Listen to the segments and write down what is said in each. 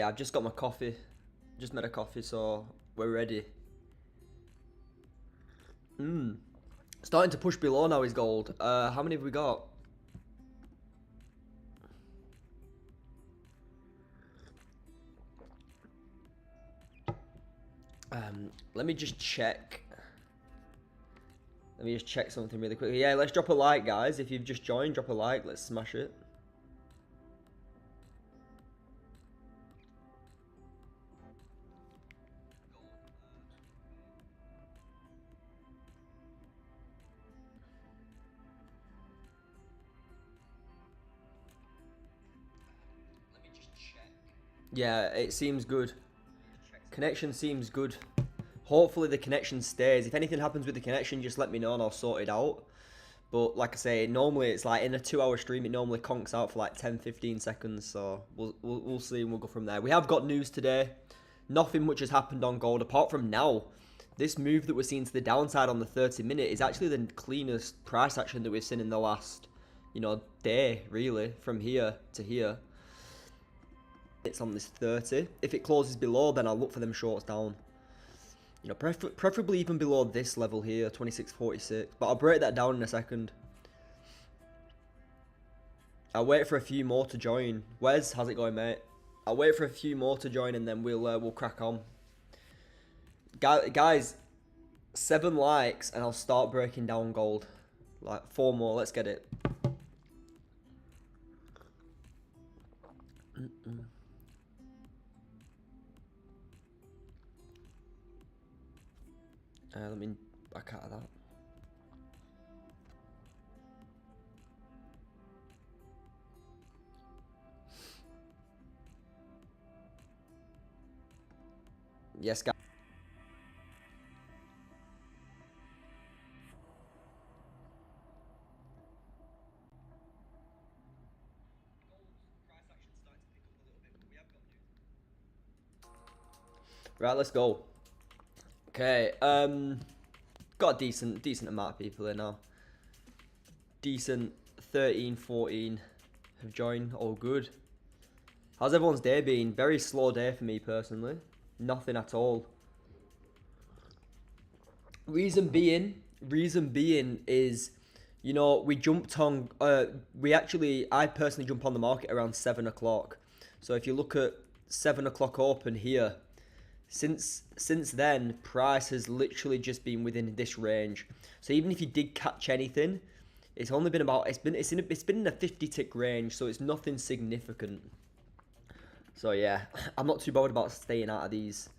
Yeah, I've just got my coffee. Just made a coffee, so we're ready. Starting to push below now is gold. How many have we got? Let me just check. Let me just check something really quickly. Yeah, let's drop a like, guys. If you've just joined, drop a like. Let's smash it. Yeah, it seems good. Connection seems good. Hopefully the connection stays. If anything happens with the connection, just let me know and I'll sort it out. But like I say, normally it's like in a 2-hour stream, it normally conks out for like 10-15 seconds. So we'll see and we'll go from there. We have got news today. Nothing much has happened on gold apart from now. This move that we're seeing to the downside on the 30-minute is actually the cleanest price action that we've seen in the last, day, really, from here to here. It's on this 30. If it closes below, then I'll look for them shorts down. Preferably even below this level here, 26.46. But I'll break that down in a second. I'll wait for a few more to join. Wes, how's it going, mate? I'll wait for a few more to join and then we'll crack on. Guys, 7 likes and I'll start breaking down gold. Like 4 more, let's get it. Let me back out of that. Yes, guys. Right, let's go. Okay, got a decent amount of people here now. Decent 13, 14 have joined, all good. How's everyone's day been? Very slow day for me personally. Nothing at all. Reason being is, we jumped on, I personally jump on the market around 7 o'clock. So if you look at 7 o'clock open here, since then, price has literally just been within this range. So even if you did catch anything, it's only been about, it's been in a 50 tick range, so it's nothing significant. So yeah, I'm not too bothered about staying out of these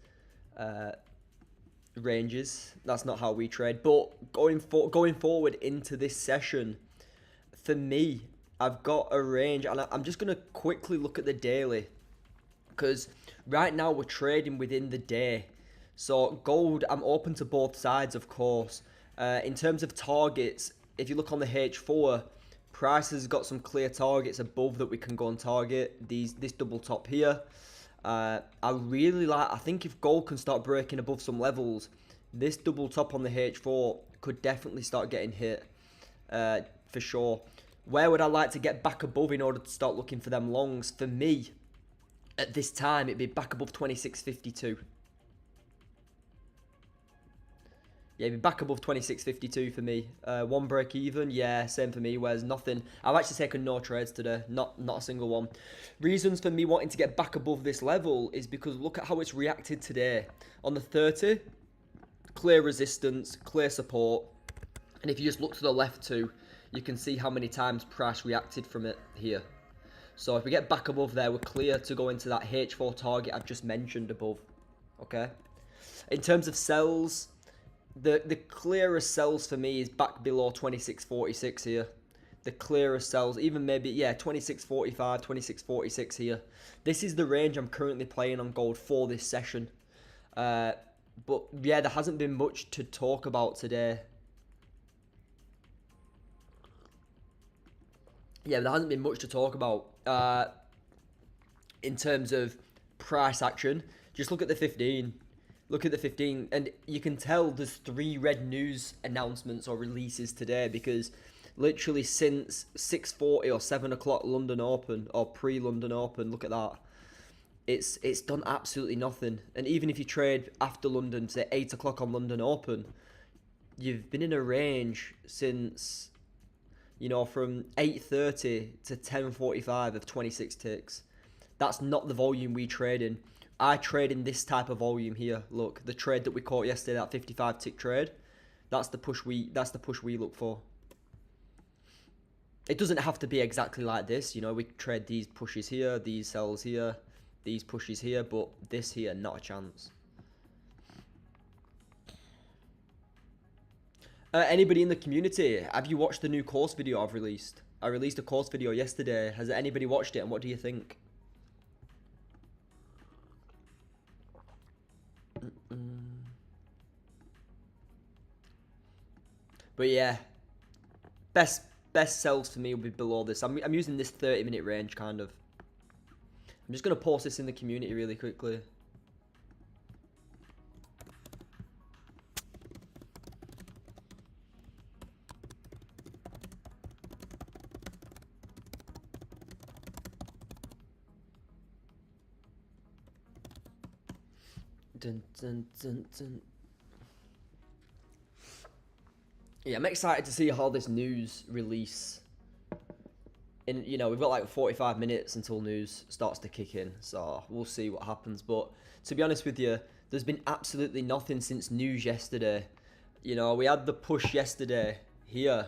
ranges. That's not how we trade. But going forward into this session, for me, I've got a range, and I'm just gonna quickly look at the daily, because right now we're trading within the day. So gold, I'm open to both sides, of course. In terms of targets, if you look on the H4, price has got some clear targets above that we can go and target. This double top here. I think if gold can start breaking above some levels, this double top on the H4 could definitely start getting hit, for sure. Where would I like to get back above in order to start looking for them longs? For me, at this time, it'd be back above 26.52. Yeah, it'd be back above 26.52 for me. One break even, yeah, same for me. Whereas nothing. I've actually taken no trades today, not a single one. Reasons for me wanting to get back above this level is because look at how it's reacted today. On the 30, clear resistance, clear support, and if you just look to the left too, you can see how many times price reacted from it here. So if we get back above there, we're clear to go into that H4 target I've just mentioned above. Okay. In terms of sells, the clearest sells for me is back below 26.46 here. The clearest sells, even maybe, yeah, 26.45, 26.46 here. This is the range I'm currently playing on gold for this session. But yeah, there hasn't been much to talk about today. Yeah, there hasn't been much to talk about in terms of price action. Just look at the 15. Look at the 15, and you can tell there's 3 red news announcements or releases today, because literally since 6:40 or 7 o'clock London Open, or pre-London Open, look at that. it's done absolutely nothing. And even if you trade after London, say 8 o'clock on London Open, you've been in a range since, you know, from 8:30 to 10:45 of 26 ticks. That's not the volume we trade in. I trade in this type of volume here. Look, the trade that we caught yesterday, that 55 tick trade, that's the push we look for. It doesn't have to be exactly like this, you know, we trade these pushes here, these sells here, these pushes here, but this here, not a chance. Anybody in the community, have you watched the new course video I've released? I released a course video yesterday. Has anybody watched it, and what do you think? But yeah, best sells for me will be below this. I'm using this 30-minute range, kind of. I'm just going to post this in the community really quickly. Dun, dun, dun, dun. Yeah, I'm excited to see how this news release. In, you know, we've got like 45 minutes until news starts to kick in, so we'll see what happens. But to be honest with you, there's been absolutely nothing since news yesterday. You know, we had the push yesterday here.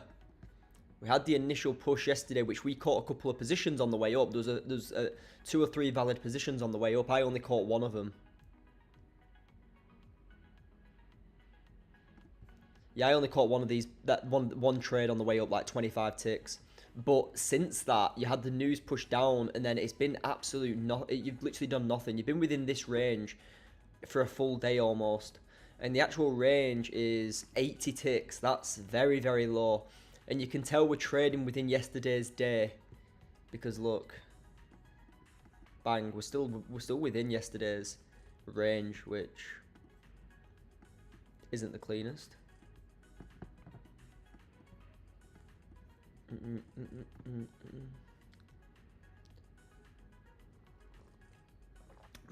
We had the initial push yesterday, which we caught a couple of positions on the way up. There's 2 or 3 valid positions on the way up. I only caught one of them. Yeah, I only caught one of these, that one trade on the way up, like 25 ticks. But since that, you had the news pushed down, and then it's been absolute you've literally done nothing. You've been within this range for a full day almost. And the actual range is 80 ticks. That's very, very low. And you can tell we're trading within yesterday's day. Because look. Bang, we're still within yesterday's range, which isn't the cleanest.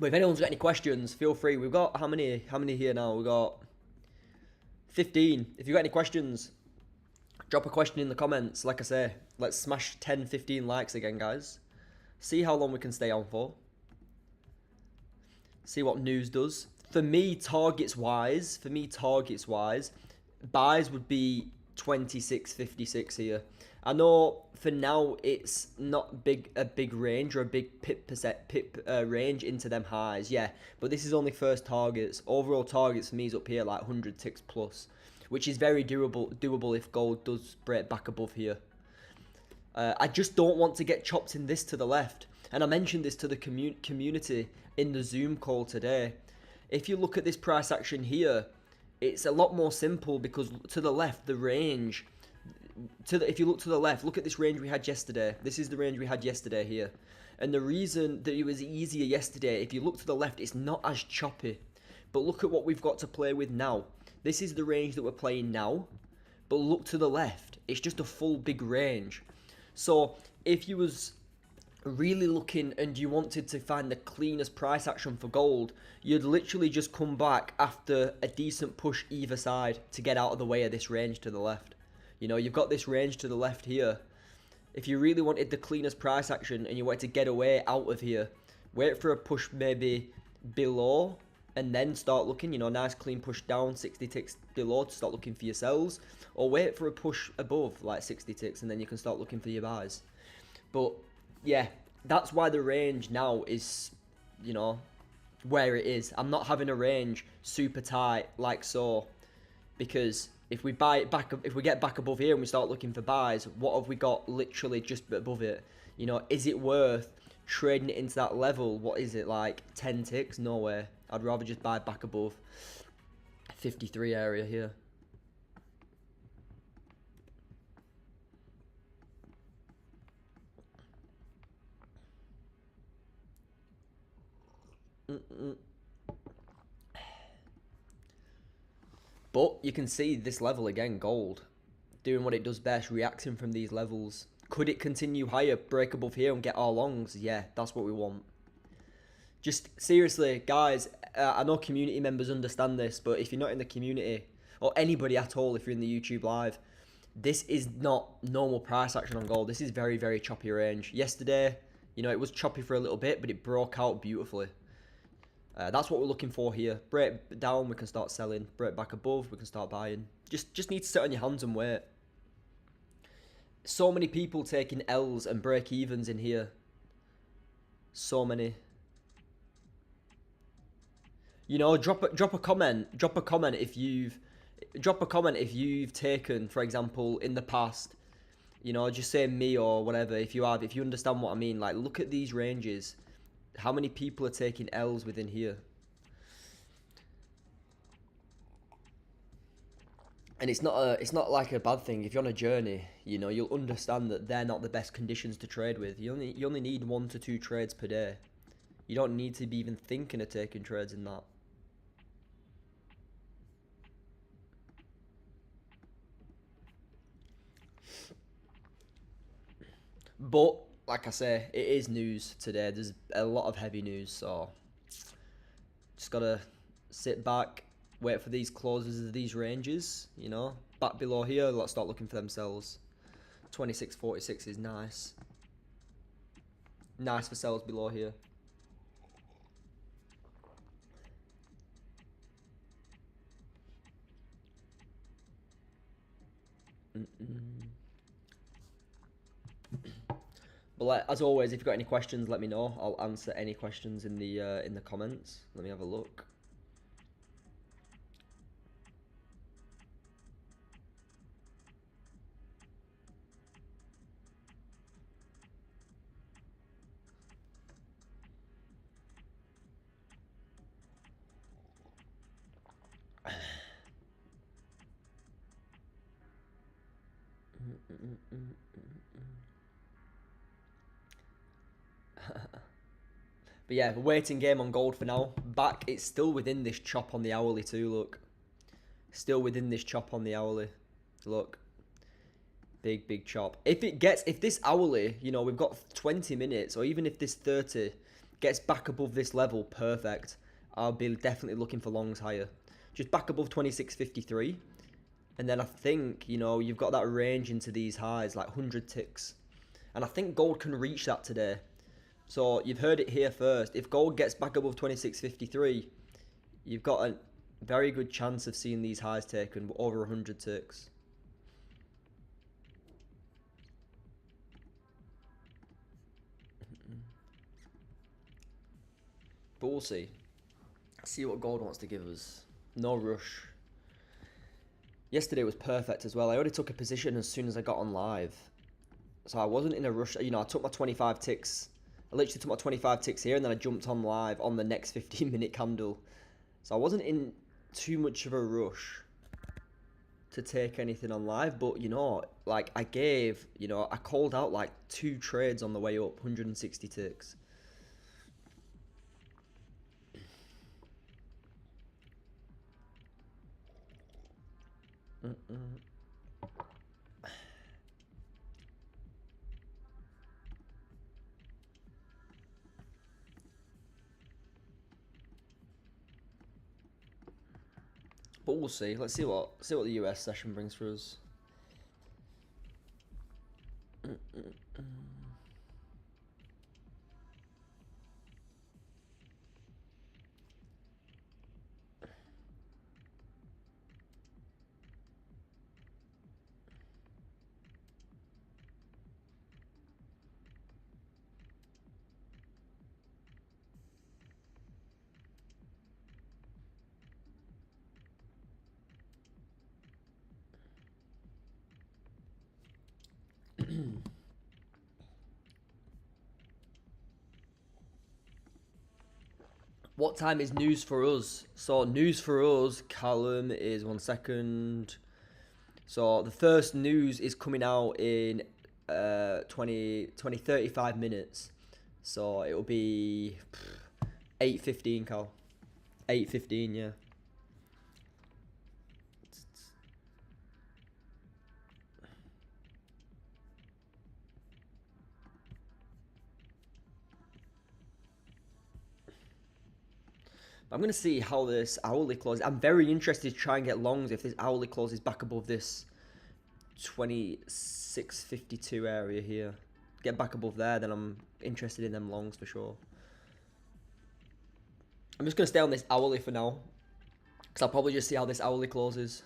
But if anyone's got any questions, feel free. We've got how many here now? We've got 15. If you've got any questions, drop a question in the comments. Like I say, let's smash 10, 15 likes again, guys. See how long we can stay on for. See what news does. For me, targets wise, buys would be 26.56 here. I know for now it's not a big range or a big pip range into them highs, yeah. But this is only first targets. Overall targets for me is up here like 100 ticks plus, which is very doable if gold does break back above here. I just don't want to get chopped in this to the left. And I mentioned this to the community in the Zoom call today. If you look at this price action here, it's a lot more simple because to the left, the range, if you look to the left, look at this range we had yesterday. This is the range we had yesterday here. And the reason that it was easier yesterday, if you look to the left, it's not as choppy. But look at what we've got to play with now. This is the range that we're playing now. But look to the left, it's just a full big range. So if you was really looking and you wanted to find the cleanest price action for gold, you'd literally just come back after a decent push either side to get out of the way of this range to the left. You know, you've got this range to the left here. If you really wanted the cleanest price action and you wanted to get away out of here, wait for a push maybe below and then start looking, you know, nice clean push down 60 ticks below to start looking for your sells, or wait for a push above like 60 ticks and then you can start looking for your buys. But yeah, that's why the range now is, you know, where it is. I'm not having a range super tight like so, because if we buy it back, if we get back above here and we start looking for buys, what have we got literally just above it? You know, is it worth trading it into that level? What is it, like 10 ticks? No way. I'd rather just buy back above 53 area here. But you can see this level again, gold, doing what it does best, reacting from these levels. Could it continue higher, break above here and get our longs? Yeah, that's what we want. Just seriously, guys, I know community members understand this, but if you're not in the community, or anybody at all, if you're in the YouTube live, this is not normal price action on gold. This is very, very choppy range. Yesterday, you know, it was choppy for a little bit, but it broke out beautifully. That's what we're looking for here. Break down, we can start selling. Break back above, we can start buying. Just need to sit on your hands and wait. So many people taking L's and break evens in here. So many. You know, drop a comment. Drop a comment if you've taken, for example, in the past. You know, just say me or whatever. If you understand what I mean. Like, look at these ranges. How many people are taking L's within here? And it's not like a bad thing. If you're on a journey, you know, you'll understand that they're not the best conditions to trade with. You only need 1 to 2 trades per day. You don't need to be even thinking of taking trades in that. But like I say, it is news today. There's a lot of heavy news, so just gotta sit back, wait for these closes of these ranges. You know, back below here, let's start looking for themselves. 26.46 is nice. Nice for sells below here. But as always, if you've got any questions, let me know. I'll answer any questions in the comments. Let me have a look. But yeah, waiting game on gold for now. Back, it's still within this chop on the hourly too, look. Still within this chop on the hourly. Look. Big chop. If this hourly, you know, we've got 20 minutes, or even if this 30 gets back above this level, perfect. I'll be definitely looking for longs higher. Just back above 26.53. And then I think, you know, you've got that range into these highs, like 100 ticks. And I think gold can reach that today. So you've heard it here first. If gold gets back above 26.53, you've got a very good chance of seeing these highs taken over 100 ticks. But we'll see. See what gold wants to give us. No rush. Yesterday was perfect as well. I already took a position as soon as I got on live. So I wasn't in a rush. You know, I took my 25 ticks. I literally took my 25 ticks here and then I jumped on live on the next 15-minute candle. So I wasn't in too much of a rush to take anything on live. But, you know, like I called out like 2 trades on the way up, 160 ticks. But we'll see. Let's see what the US session brings for us. What time is news for us? So news for us, Callum, is 1 second. So the first news is coming out in 35 minutes. So it'll be 8:15, Cal. 8:15, yeah. I'm going to see how this hourly closes. I'm very interested to try and get longs if this hourly closes back above this 26.52 area here. Get back above there, then I'm interested in them longs for sure. I'm just going to stay on this hourly for now, because I'll probably just see how this hourly closes.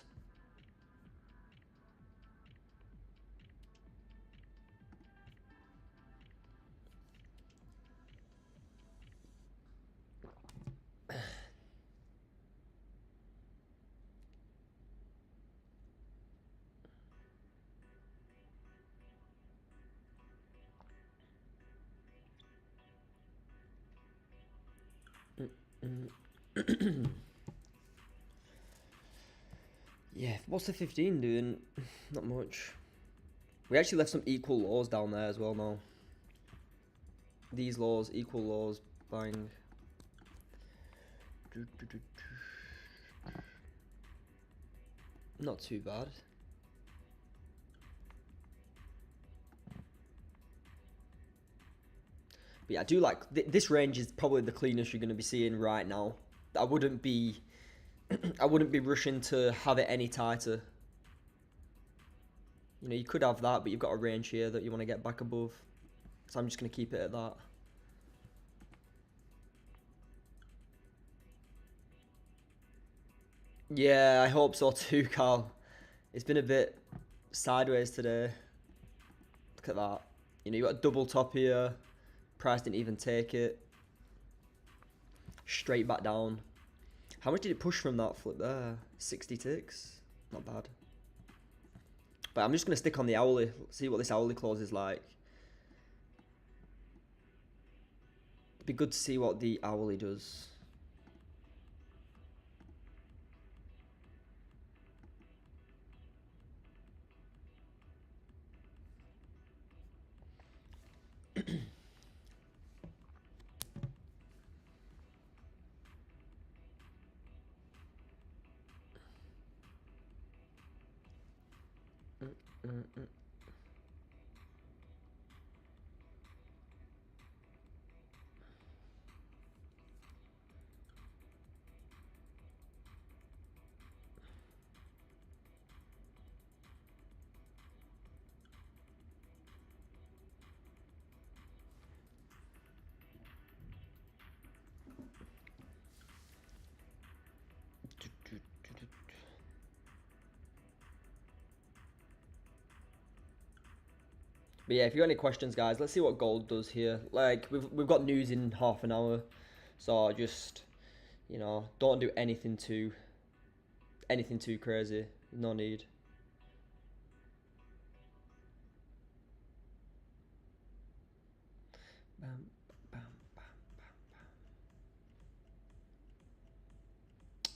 Yeah, what's the 15 doing? Not much. We actually left some equal lows down there as well now. These lows, equal lows, bang. Not too bad. But yeah, I do like this range is probably the cleanest you're going to be seeing right now. I wouldn't be rushing to have it any tighter. You know, you could have that, but you've got a range here that you want to get back above. So I'm just going to keep it at that. Yeah, I hope so too, Carl. It's been a bit sideways today. Look at that. You know, you got a double top here. Price didn't even take it. Straight back down. How much did it push from that flip there? 60 ticks? Not bad. But I'm just going to stick on the hourly. See what this hourly close is like. It'd be good to see what the hourly does. But yeah, if you got any questions, guys, let's see what gold does here. Like we've got news in half an hour, so just, you know, don't do anything too crazy. No need. Bam, bam,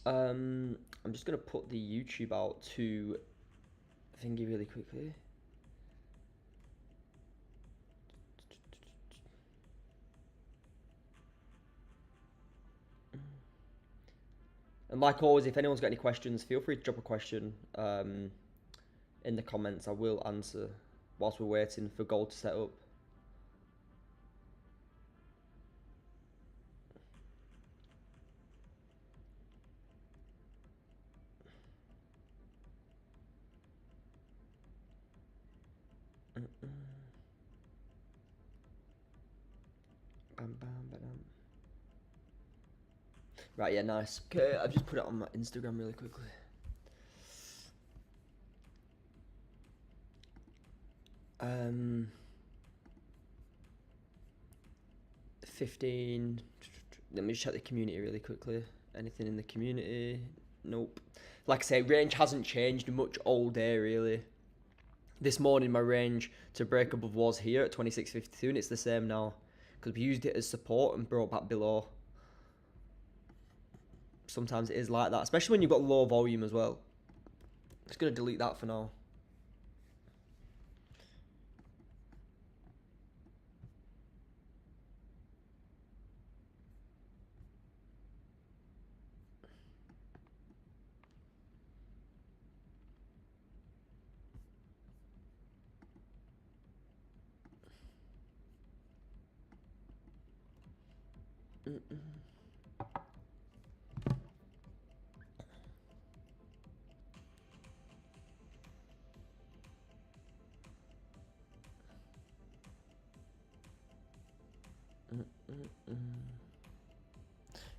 bam. I'm just gonna put the YouTube out to thingy really quickly. And like always, if anyone's got any questions, feel free to drop a question in the comments. I will answer whilst we're waiting for gold to set up. Bam, bam, bam. Right, yeah, nice. Okay, I've just put it on my Instagram really quickly. Um, 15. Let me just check the community really quickly. Anything in the community? Nope. Like I say, range hasn't changed much all day, really. This morning, my range to break above was here at 26.52, and it's the same now. Because we used it as support and brought back below. Sometimes it is like that, especially when you've got low volume as well. Just going to delete that for now.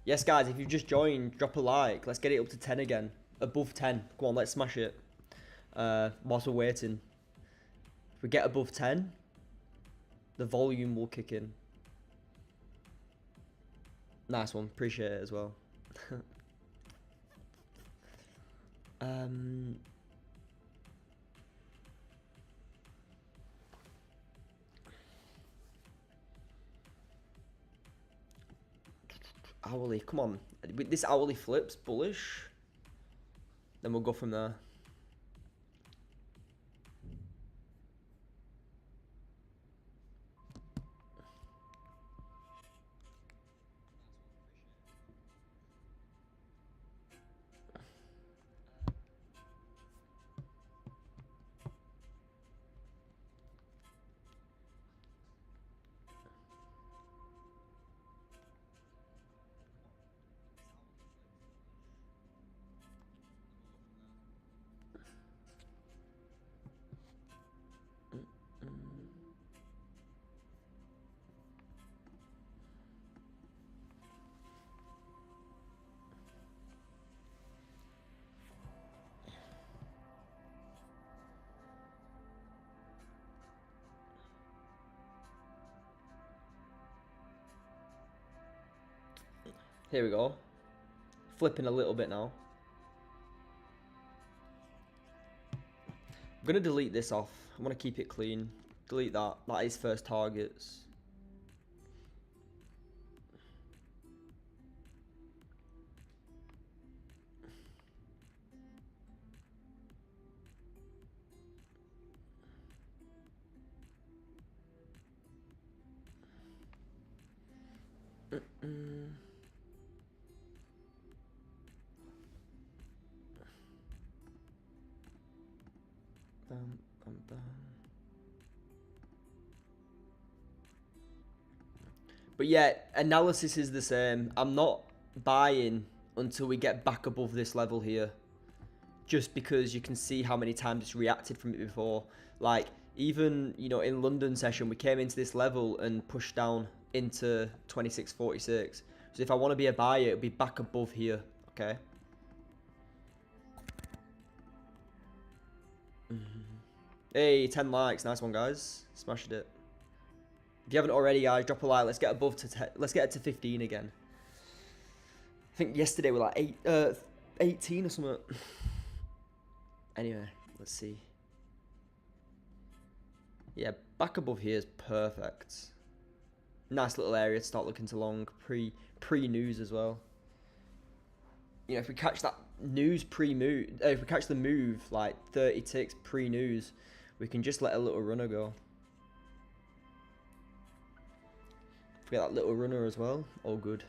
Yes, guys, if you've just joined, drop a like. Let's get it up to 10 again. Above 10. Go on, let's smash it. Whilst we're waiting. If we get above 10, the volume will kick in. Nice one. Appreciate it as well. Hourly, come on. This hourly flips bullish. Then we'll go from there. Here we go. Flipping a little bit now. I'm going to delete this off. I want to keep it clean. Delete that. That is first targets. But yeah, analysis is the same. I'm not buying until we get back above this level here. Just because you can see how many times it's reacted from it before. Like, even, you know, in London session, we came into this level and pushed down into 26.46. So if I want to be a buyer, it'll be back above here, okay? Hey, 10 likes. Nice one, guys. Smashed it. If you haven't already, guys, drop a like. Let's get above to let's get it to 15 again. I think yesterday we were like 18 or something. Anyway, let's see. Yeah, back above here is perfect. Nice little area to start looking to long pre-news as well. You know, if we catch that news pre-move, if we catch the move like 30 ticks pre-news, we can just let a little runner go. If we get that little runner as well, all good.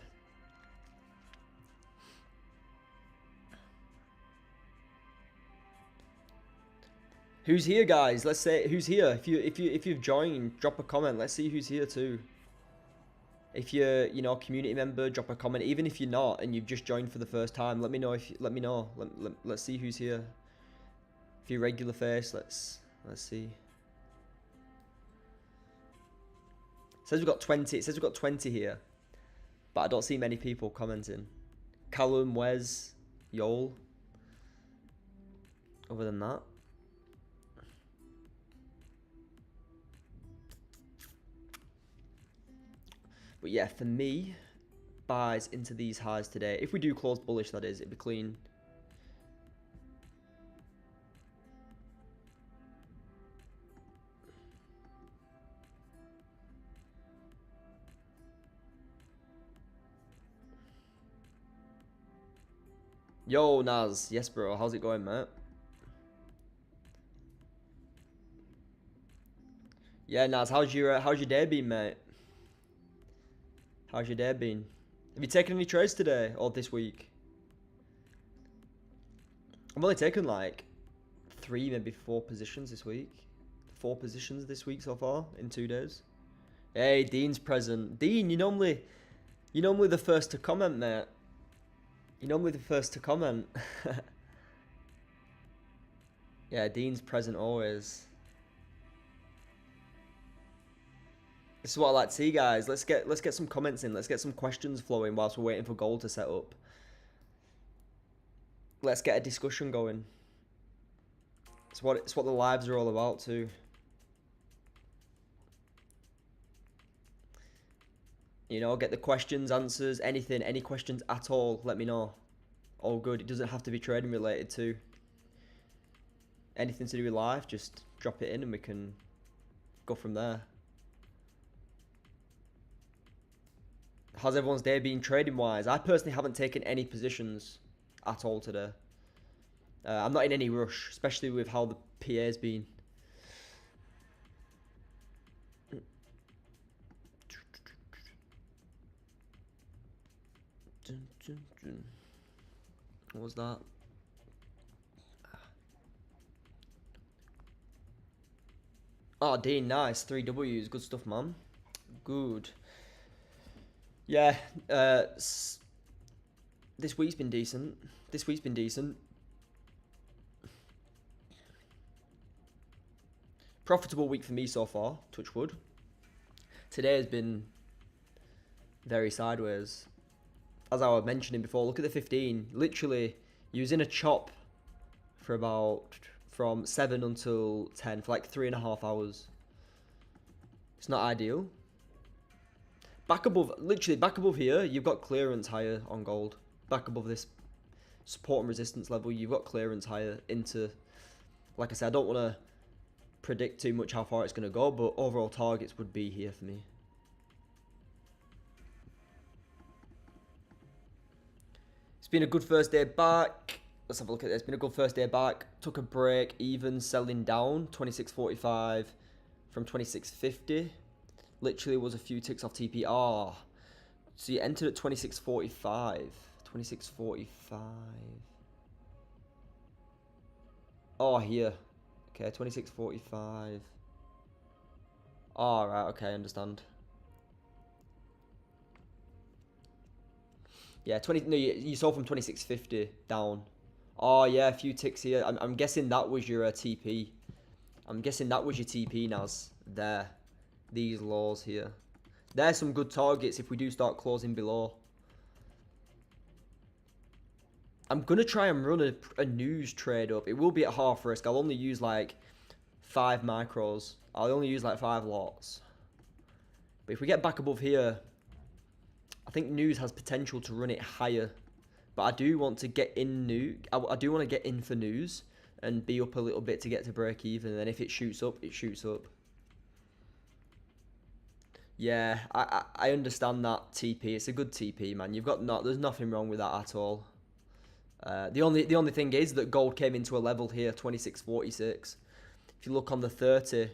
Who's here, guys? Let's say who's here. If you've joined, drop a comment. Let's see who's here too. If you're, you know, a community member, drop a comment. Even if you're not and you've just joined for the first time, let me know. Let's see who's here. If you're regular face, let's see. It says we've got 20. It says we've got 20 here, but I don't see many people commenting. Callum, Wes, Yol. Other than that. But yeah, for me, buys into these highs today. If we do close bullish, that is, it'd be clean. Yo, Naz. Yes, bro. How's it going, mate? Yeah, Naz. How's your day been, mate? How's your day been? Have you taken any trades today or this week? I've only taken like 3, maybe 4 positions this week. 4 positions this week so far in 2 days. Hey, Dean's present. Dean, you're normally the first to comment, mate. You're normally the first to comment. Yeah, Dean's present always. This is what I like to see, guys. Let's get some comments in. Let's get some questions flowing whilst we're waiting for gold to set up. Let's get a discussion going. It's what the lives are all about too. You know, get the questions, answers, anything, any questions at all, let me know. All good. It doesn't have to be trading related too. Anything to do with life, just drop it in and we can go from there. How's everyone's day been trading wise? I personally haven't taken any positions at all today. I'm not in any rush, especially with how the PA's been. What was that? Oh, Dean, nice. 3 Ws. Good stuff, man. Good. Yeah, this week's been decent. This week's been decent. Profitable week for me so far, touch wood. Today has been very sideways. As I was mentioning before, look at the 15. Literally, you was in a chop for about from 7 until 10 for like 3.5 hours. It's not ideal. Back above, literally back above here, you've got clearance higher on gold. Back above this support and resistance level, you've got clearance higher into, like I said, I don't want to predict too much how far it's going to go, but overall targets would be here for me. It's been a good first day back. Let's have a look at this. It's been a good first day back. Took a break, even selling down 26.45 from 26.50. Literally was a few ticks off TPR. So you entered at 26.45. 26.45. Oh, here. Okay, 26.45. Oh, right, okay, I understand. Yeah, no, you sold from 26.50 down. Oh, yeah, a few ticks here. I'm guessing that was your TP. I'm guessing that was your TP, Naz. There. These lows here. There's some good targets if we do start closing below. I'm going to try and run a news trade up. It will be at half risk. I'll only use like 5 micros. I'll only use like 5 lots. But if we get back above here, I think news has potential to run it higher. But I do want to get in I do want to get in for news and be up a little bit to get to break even. And then if it shoots up, it shoots up. Yeah, I understand that TP. It's a good TP, man. There's nothing wrong with that at all. The only thing is that gold came into a level here, 26.46. If you look on the 30,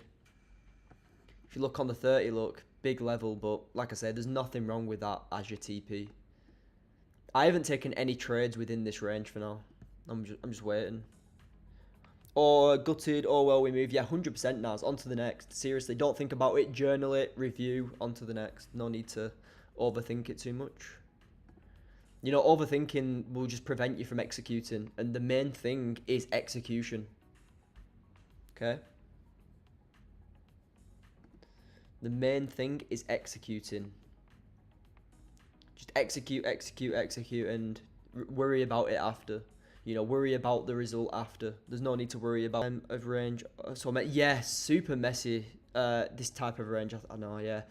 look, big level, but like I said, there's nothing wrong with that as your TP. I haven't taken any trades within this range for now. I'm just waiting. Or gutted, oh well, we move. Yeah, 100% Naz. On to the next. Seriously, don't think about it. Journal it, review, on to the next. No need to overthink it too much. You know, overthinking will just prevent you from executing. And the main thing is execution. Okay? The main thing is executing. Just execute, and worry about it after. You know, worry about the result after. There's no need to worry about of range. So, yeah, super messy. This type of range, I know, yeah.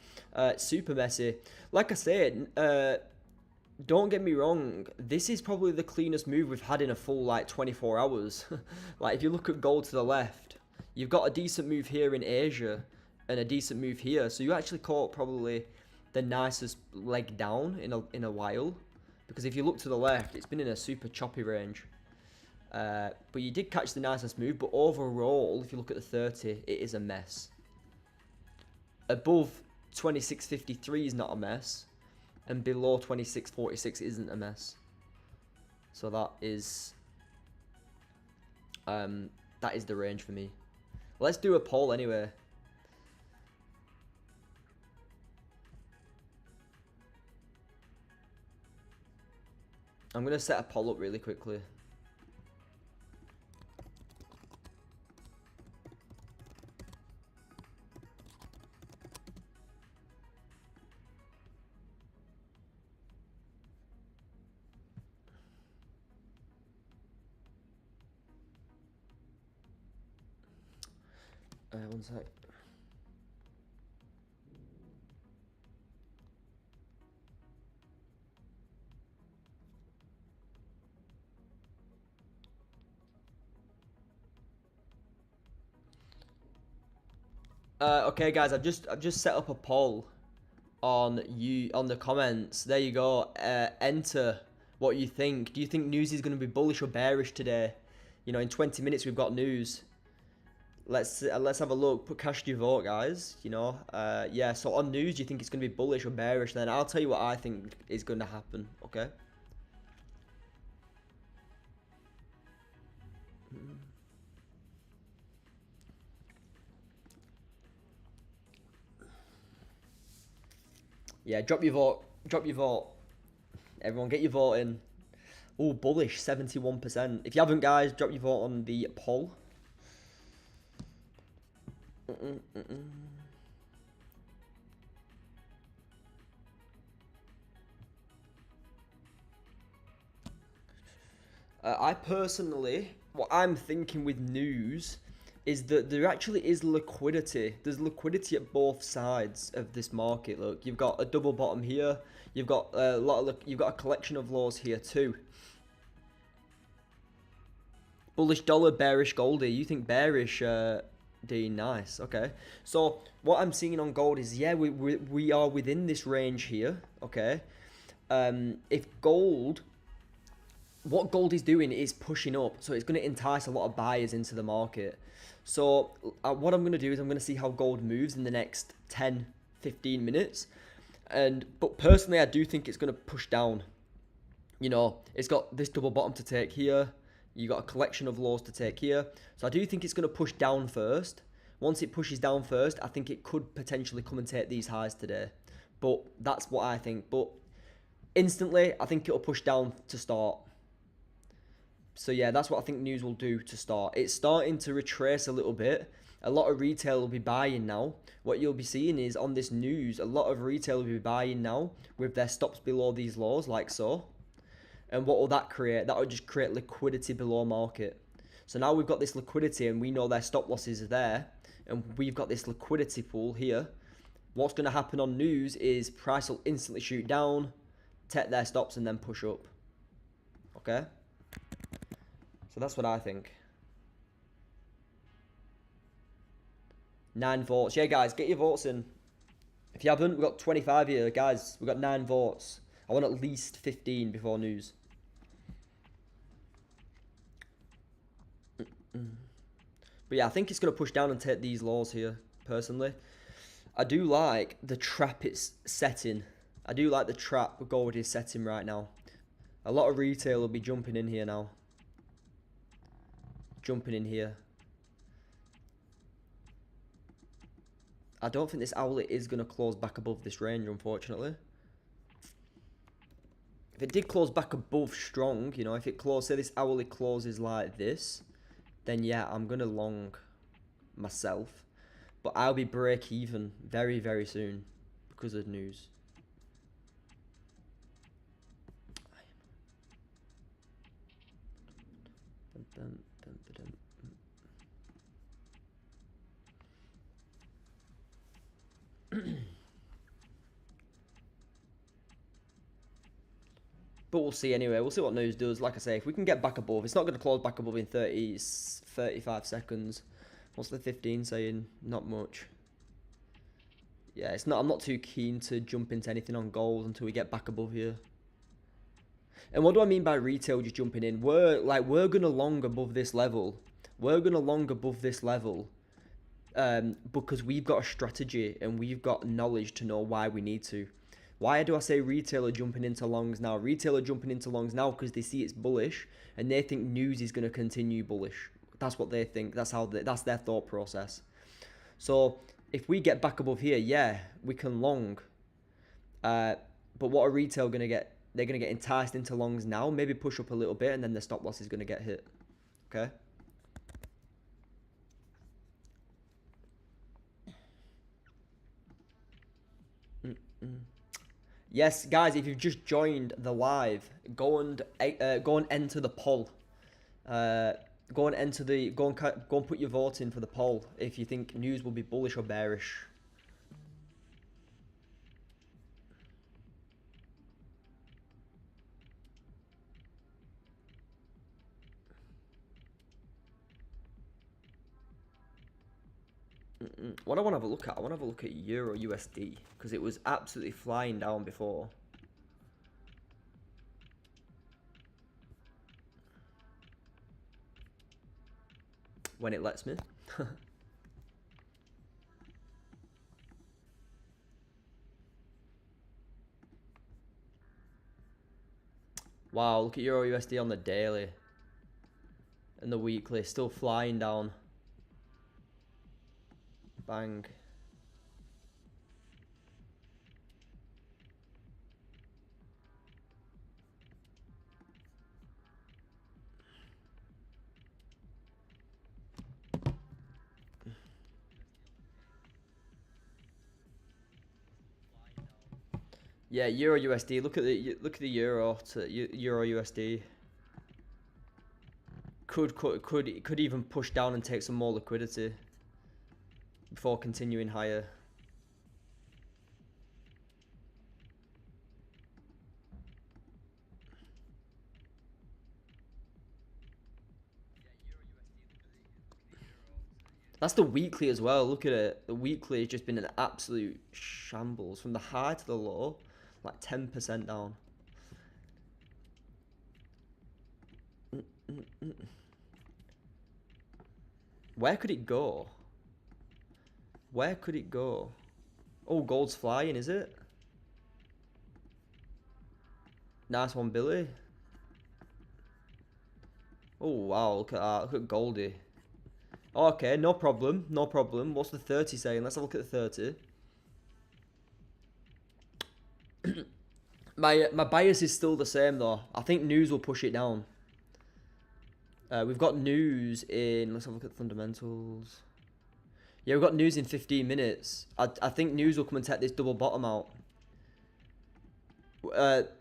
Super messy. Like I said, don't get me wrong. This is probably the cleanest move we've had in a full, like, 24 hours. Like, if you look at gold to the left, you've got a decent move here in Asia and a decent move here. So you actually caught probably the nicest leg down in a while. Because if you look to the left, it's been in a super choppy range. But you did catch the nicest move, but overall, if you look at the 30, it is a mess. Above 26.53 is not a mess, and below 26.46 isn't a mess. So that is the range for me. Let's do a poll anyway. I'm gonna set a poll up really quickly. One sec. Okay, guys, I've just set up a poll on the comments. There you go. Enter what you think. Do you think news is going to be bullish or bearish today? You know, in 20 minutes we've got news. Let's have a look. Put cast your vote, guys. You know, yeah. So on news, do you think it's going to be bullish or bearish? Then I'll tell you what I think is going to happen. Okay. Yeah, drop your vote. Drop your vote. Everyone, get your vote in. Oh, bullish, 71%. If you haven't, guys, drop your vote on the poll. I personally, what I'm thinking with news is that there actually is liquidity. There's liquidity at both sides of this market. Look, you've got a double bottom here. You've got you've got a collection of lows here too. Bullish dollar, bearish Goldie. You think bearish, Dean? Nice. Okay. So what I'm seeing on gold is, yeah, we are within this range here. Okay. If gold, what gold is doing is pushing up, so it's going to entice a lot of buyers into the market. So what I'm going to do is I'm going to see how gold moves in the next 10, 15 minutes. But personally, I do think it's going to push down. You know, it's got this double bottom to take here. You got a collection of lows to take here. So I do think it's going to push down first. Once it pushes down first, I think it could potentially come and take these highs today. But that's what I think. But instantly, I think it'll push down to start. So yeah, that's what I think news will do to start. It's starting to retrace a little bit. A lot of retail will be buying now. What you'll be seeing is on this news, a lot of retail will be buying now with their stops below these lows, like so. And what will that create? That will just create liquidity below market. So now we've got this liquidity and we know their stop losses are there. And we've got this liquidity pool here. What's going to happen on news is price will instantly shoot down, take their stops and then push up. Okay? So that's what I think. 9 votes. Yeah, guys, get your votes in. If you haven't, we've got 25 here. Guys, we've got 9 votes. I want at least 15 before news. But yeah, I think it's going to push down and take these lows here, personally. I do like the trap it's setting. I do like the trap gold is setting right now. A lot of retail will be jumping in here now. Jumping in here. I don't think this owlet is going to close back above this range, unfortunately. If it did close back above strong, you know, if it closed, say this hourly closes like this, then yeah, I'm going to long myself. But I'll be break even very, very soon because of news. But we'll see anyway. We'll see what news does. Like I say, if we can get back above, it's not going to close back above in 35 seconds. What's the 15 saying? Not much. Yeah, it's not. I'm not too keen to jump into anything on gold until we get back above here. And what do I mean by retail just jumping in? We're gonna long above this level. We're gonna long above this level. Because we've got a strategy and we've got knowledge to know why we need to. Why do I say retail are jumping into longs now? Retail are jumping into longs now because they see it's bullish and they think news is going to continue bullish. That's what they think. That's their thought process. So if we get back above here, yeah, we can long. But what are retail going to get? They're going to get enticed into longs now, maybe push up a little bit, and then the stop loss is going to get hit. Okay? Yes, guys, if you've just joined the live, go and enter the poll. Go and enter the go and put your vote in for the poll if you think news will be bullish or bearish. What I want to have a look at, I want to have a look at Euro USD because it was absolutely flying down before. When it lets me. Wow, look at Euro USD on the daily and the weekly, still flying down. Bang. Yeah, Euro USD. Look at the Euro to Euro USD. Could even push down and take some more liquidity before continuing higher. That's the weekly as well. Look at it. The weekly has just been an absolute shambles from the high to the low, like 10% down. Where could it go? Where could it go? Oh, gold's flying, is it? Nice one, Billy. Oh, wow, look at that. Look at Goldie. Okay, no problem, no problem. What's the 30 saying? Let's have a look at the 30. My bias is still the same, though. I think news will push it down. We've got news in... Let's have a look at fundamentals. Yeah, we've got news in 15 minutes. I think news will come and take this double bottom out.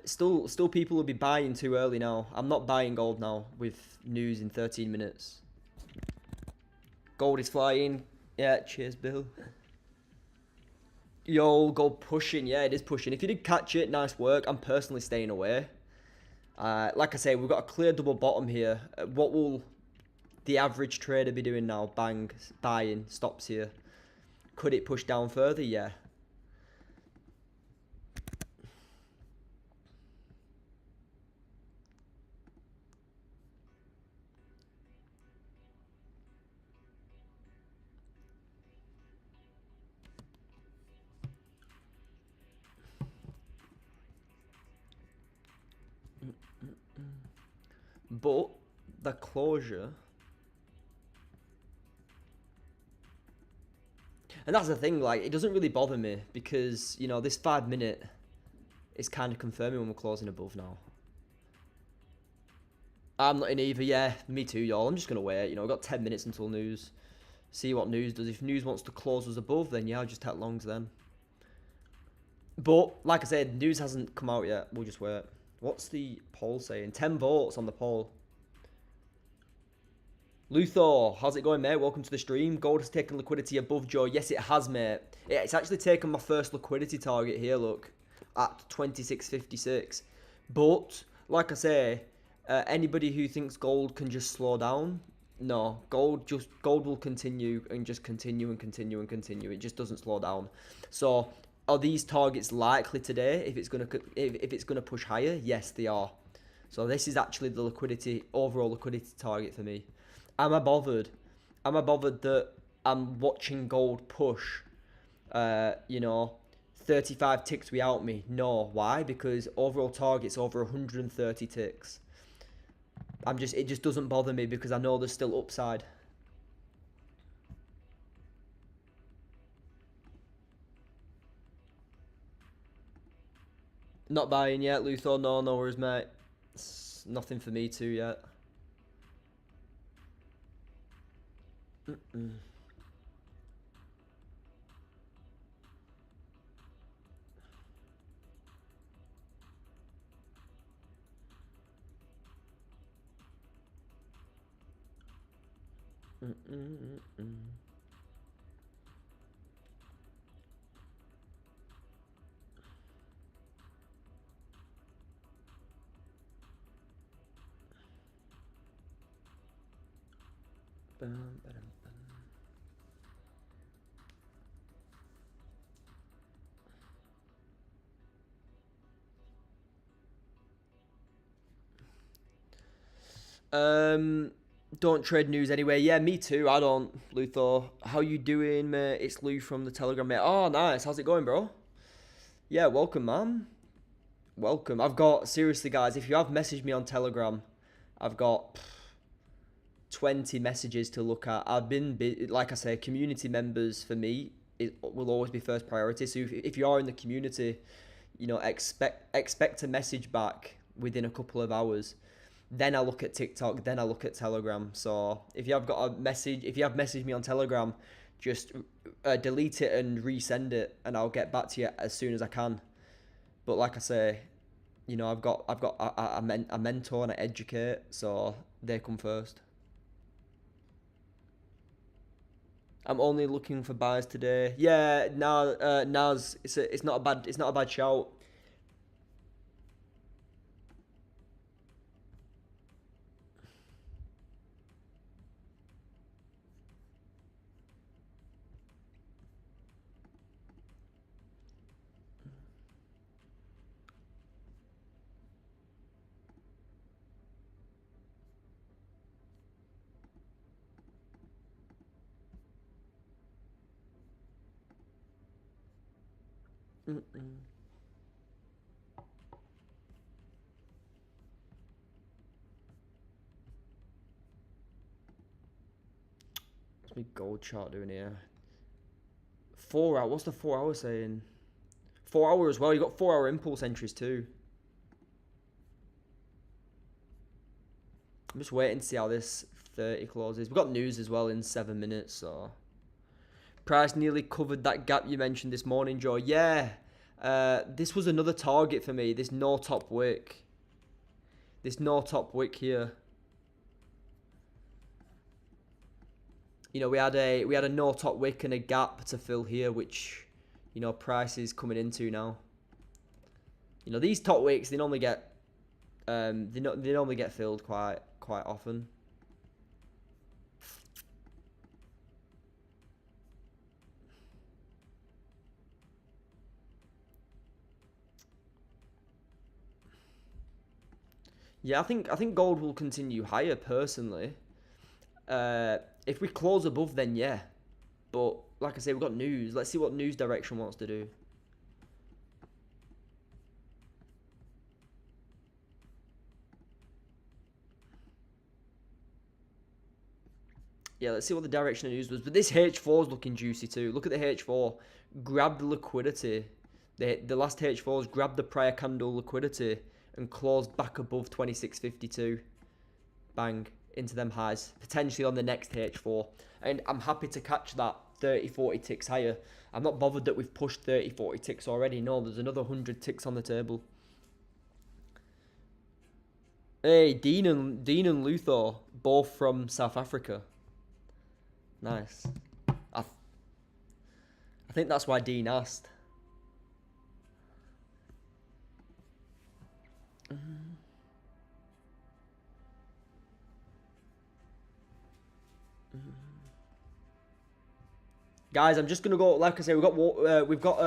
Still people will be buying too early now. I'm not buying gold now with news in 13 minutes. Gold is flying. Yeah, cheers, Bill. Yo, gold pushing. Yeah, it is pushing. If you did catch it, nice work. I'm personally staying away. Like I say, we've got a clear double bottom here. What will the average trader be doing now? Bang, buying, stops here. Could it push down further? Yeah. But the closure, and that's the thing, like, it doesn't really bother me because, you know, this 5 minute is kind of confirming when we're closing above now. I'm not in either. Yeah, me too, y'all. I'm just gonna wait. You know, I've got 10 minutes until news. See what news does. If news wants to close us above, then yeah, I'll just take longs then. But like I said, news hasn't come out yet. We'll just wait. What's the poll saying? 10 votes on the poll. Luthor, how's it going, mate? Welcome to the stream. Gold has taken liquidity above Joe. Yes, it has, mate. Yeah, it's actually taken my first liquidity target here, look, at 26.56. But, like I say, anybody who thinks gold can just slow down, no. Gold will continue and just continue and continue and continue. It just doesn't slow down. So, are these targets likely today if it's gonna push higher? Yes, they are. So this is actually the overall liquidity target for me. Am I bothered? Am I bothered that I'm watching gold push, you know, 35 ticks without me? No. Why? Because overall target's over 130 ticks. It just doesn't bother me because I know there's still upside. Not buying yet, Luthor. No worries, mate. It's nothing for me too yet. Mm-mm-mm-mm. Bum, ba-dum, bum. Um, don't trade news anyway. Yeah, me too. I don't. Luthor, how you doing, mate? It's Lou from the Telegram, mate. Oh, nice. How's it going, bro? Yeah, welcome, man. Welcome. I've got seriously, guys. If you have messaged me on Telegram, I've got 20 messages to look at. I've been, like I say, community members for me it will always be first priority. So if you are in the community, expect a message back within a couple of hours. Then I look at TikTok, then I look at Telegram. So if you have got a message, if you have messaged me on Telegram, just delete it and resend it, and I'll get back to you as soon as I can. But like I say, I've got a mentor and I educate, so they come first. I'm only looking for buys today. Yeah, Naz, it's not a bad shout. Mm-mm. What's my gold chart doing here? 4 hour. What's the 4 hour saying? 4 hour as well. You got 4 hour impulse entries too. I'm just waiting to see how this 30 closes. We've got news as well in 7 minutes, so price nearly covered that gap you mentioned this morning, Joe. Yeah. This was another target for me. This no top wick. This no top wick here. We had a no top wick and a gap to fill here, which price is coming into now. These top wicks they normally get they normally get filled quite often. Yeah, I think gold will continue higher personally. Uh, if we close above, then yeah. But like I say, we've got news. Let's see what news direction wants to do. Yeah, let's see what the direction of news was. But this H4 is looking juicy too. Look at the H4. Grab the liquidity. The last H4s grabbed the prior candle liquidity and closed back above 26.52. Bang. Into them highs. Potentially on the next H4. And I'm happy to catch that 30, 40 ticks higher. I'm not bothered that we've pushed 30, 40 ticks already. No, there's another 100 ticks on the table. Hey, Dean and Luthor, both from South Africa. Nice. I, I think that's why Dean asked. Guys, I'm just gonna go. Like I say, we've got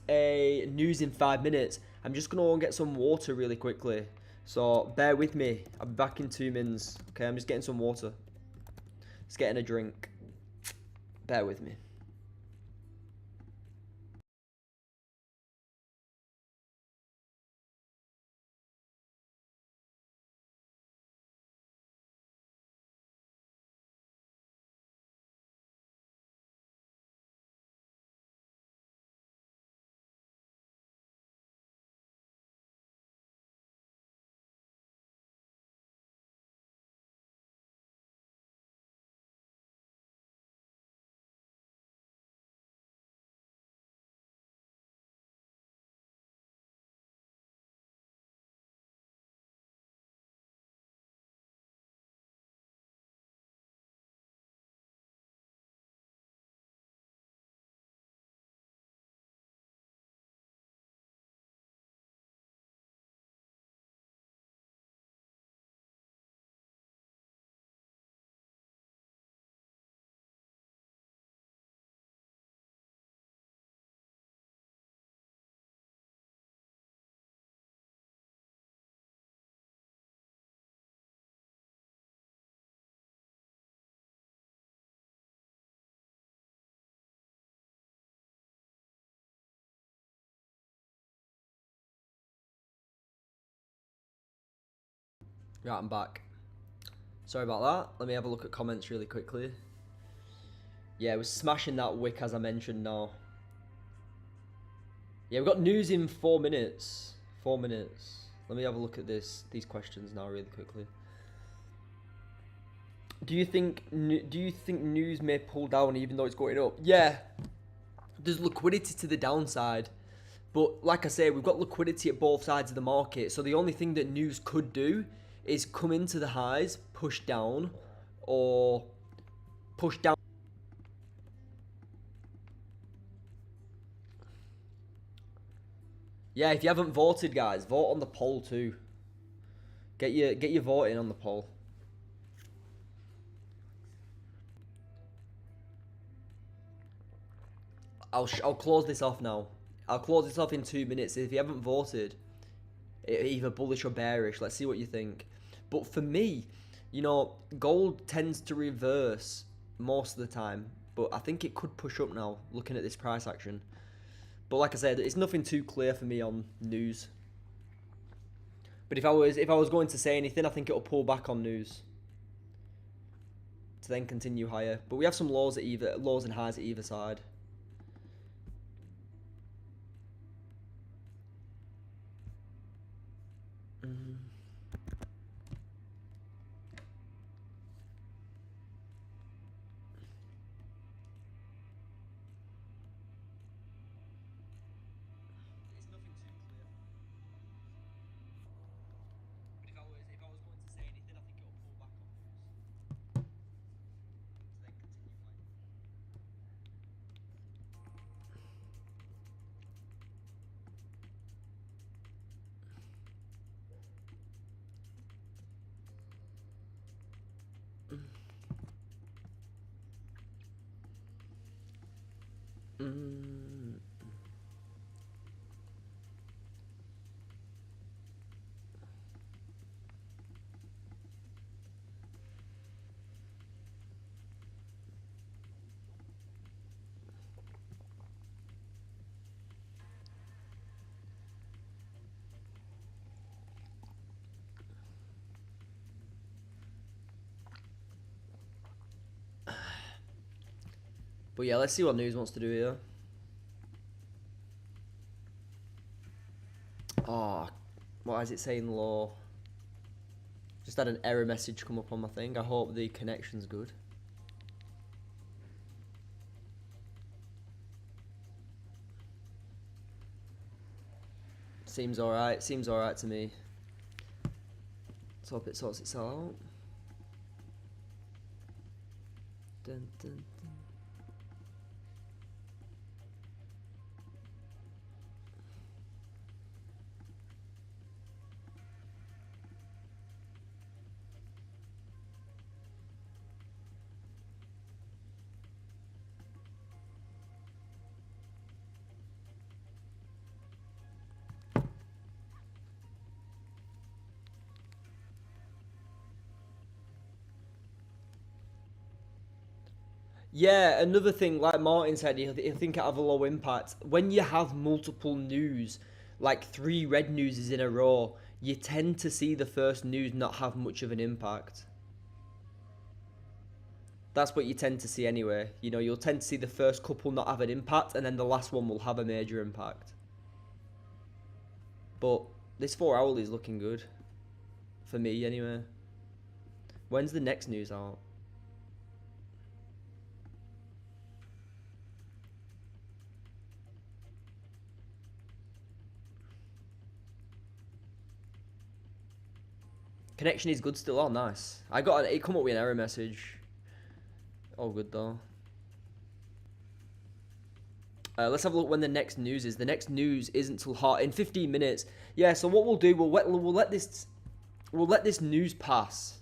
a news in 5 minutes. I'm just gonna go and get some water really quickly. So bear with me. I'll be back in 2 minutes. Okay, I'm just getting some water. Just getting a drink. Bear with me. Right, I'm back. Sorry about that. Let me have a look at comments really quickly. Yeah, we're smashing that wick as I mentioned now. Yeah, we've got news in 4 minutes. 4 minutes. Let me have a look at these questions now really quickly. Do you think news may pull down even though it's going up? Yeah. There's liquidity to the downside. But like I say, we've got liquidity at both sides of the market. So the only thing that news could do is come into the highs, push down, or push down. Yeah, if you haven't voted, guys, vote on the poll too. Get your voting on the poll. I'll close this off now. I'll close this off in 2 minutes. If you haven't voted, either bullish or bearish, let's see what you think. But for me, you know, gold tends to reverse most of the time, but I think it could push up now, looking at this price action. But like I said, it's nothing too clear for me on news. But if I was going to say anything, I think it'll pull back on news to then continue higher. But we have some lows and highs at either side. But yeah, let's see what news wants to do here. Oh, what is it saying low? Just had an error message come up on my thing. I hope the connection's good. Seems alright. Seems alright to me. Let's hope it sorts itself out. Dun, dun, dun. Yeah, another thing, like Martin said, you think it have a low impact. When you have multiple news, like 3 red newses in a row, you tend to see the first news not have much of an impact. That's what you tend to see anyway. You know, you'll tend to see the first couple not have an impact, and then the last one will have a major impact. But this 4 hourly is looking good. For me, anyway. When's the next news out? Connection is good still. Oh, nice. It come up with an error message. All good though. Let's have a look when the next news is. The next news isn't till in 15 minutes. Yeah. So what we'll do, we'll let this news pass.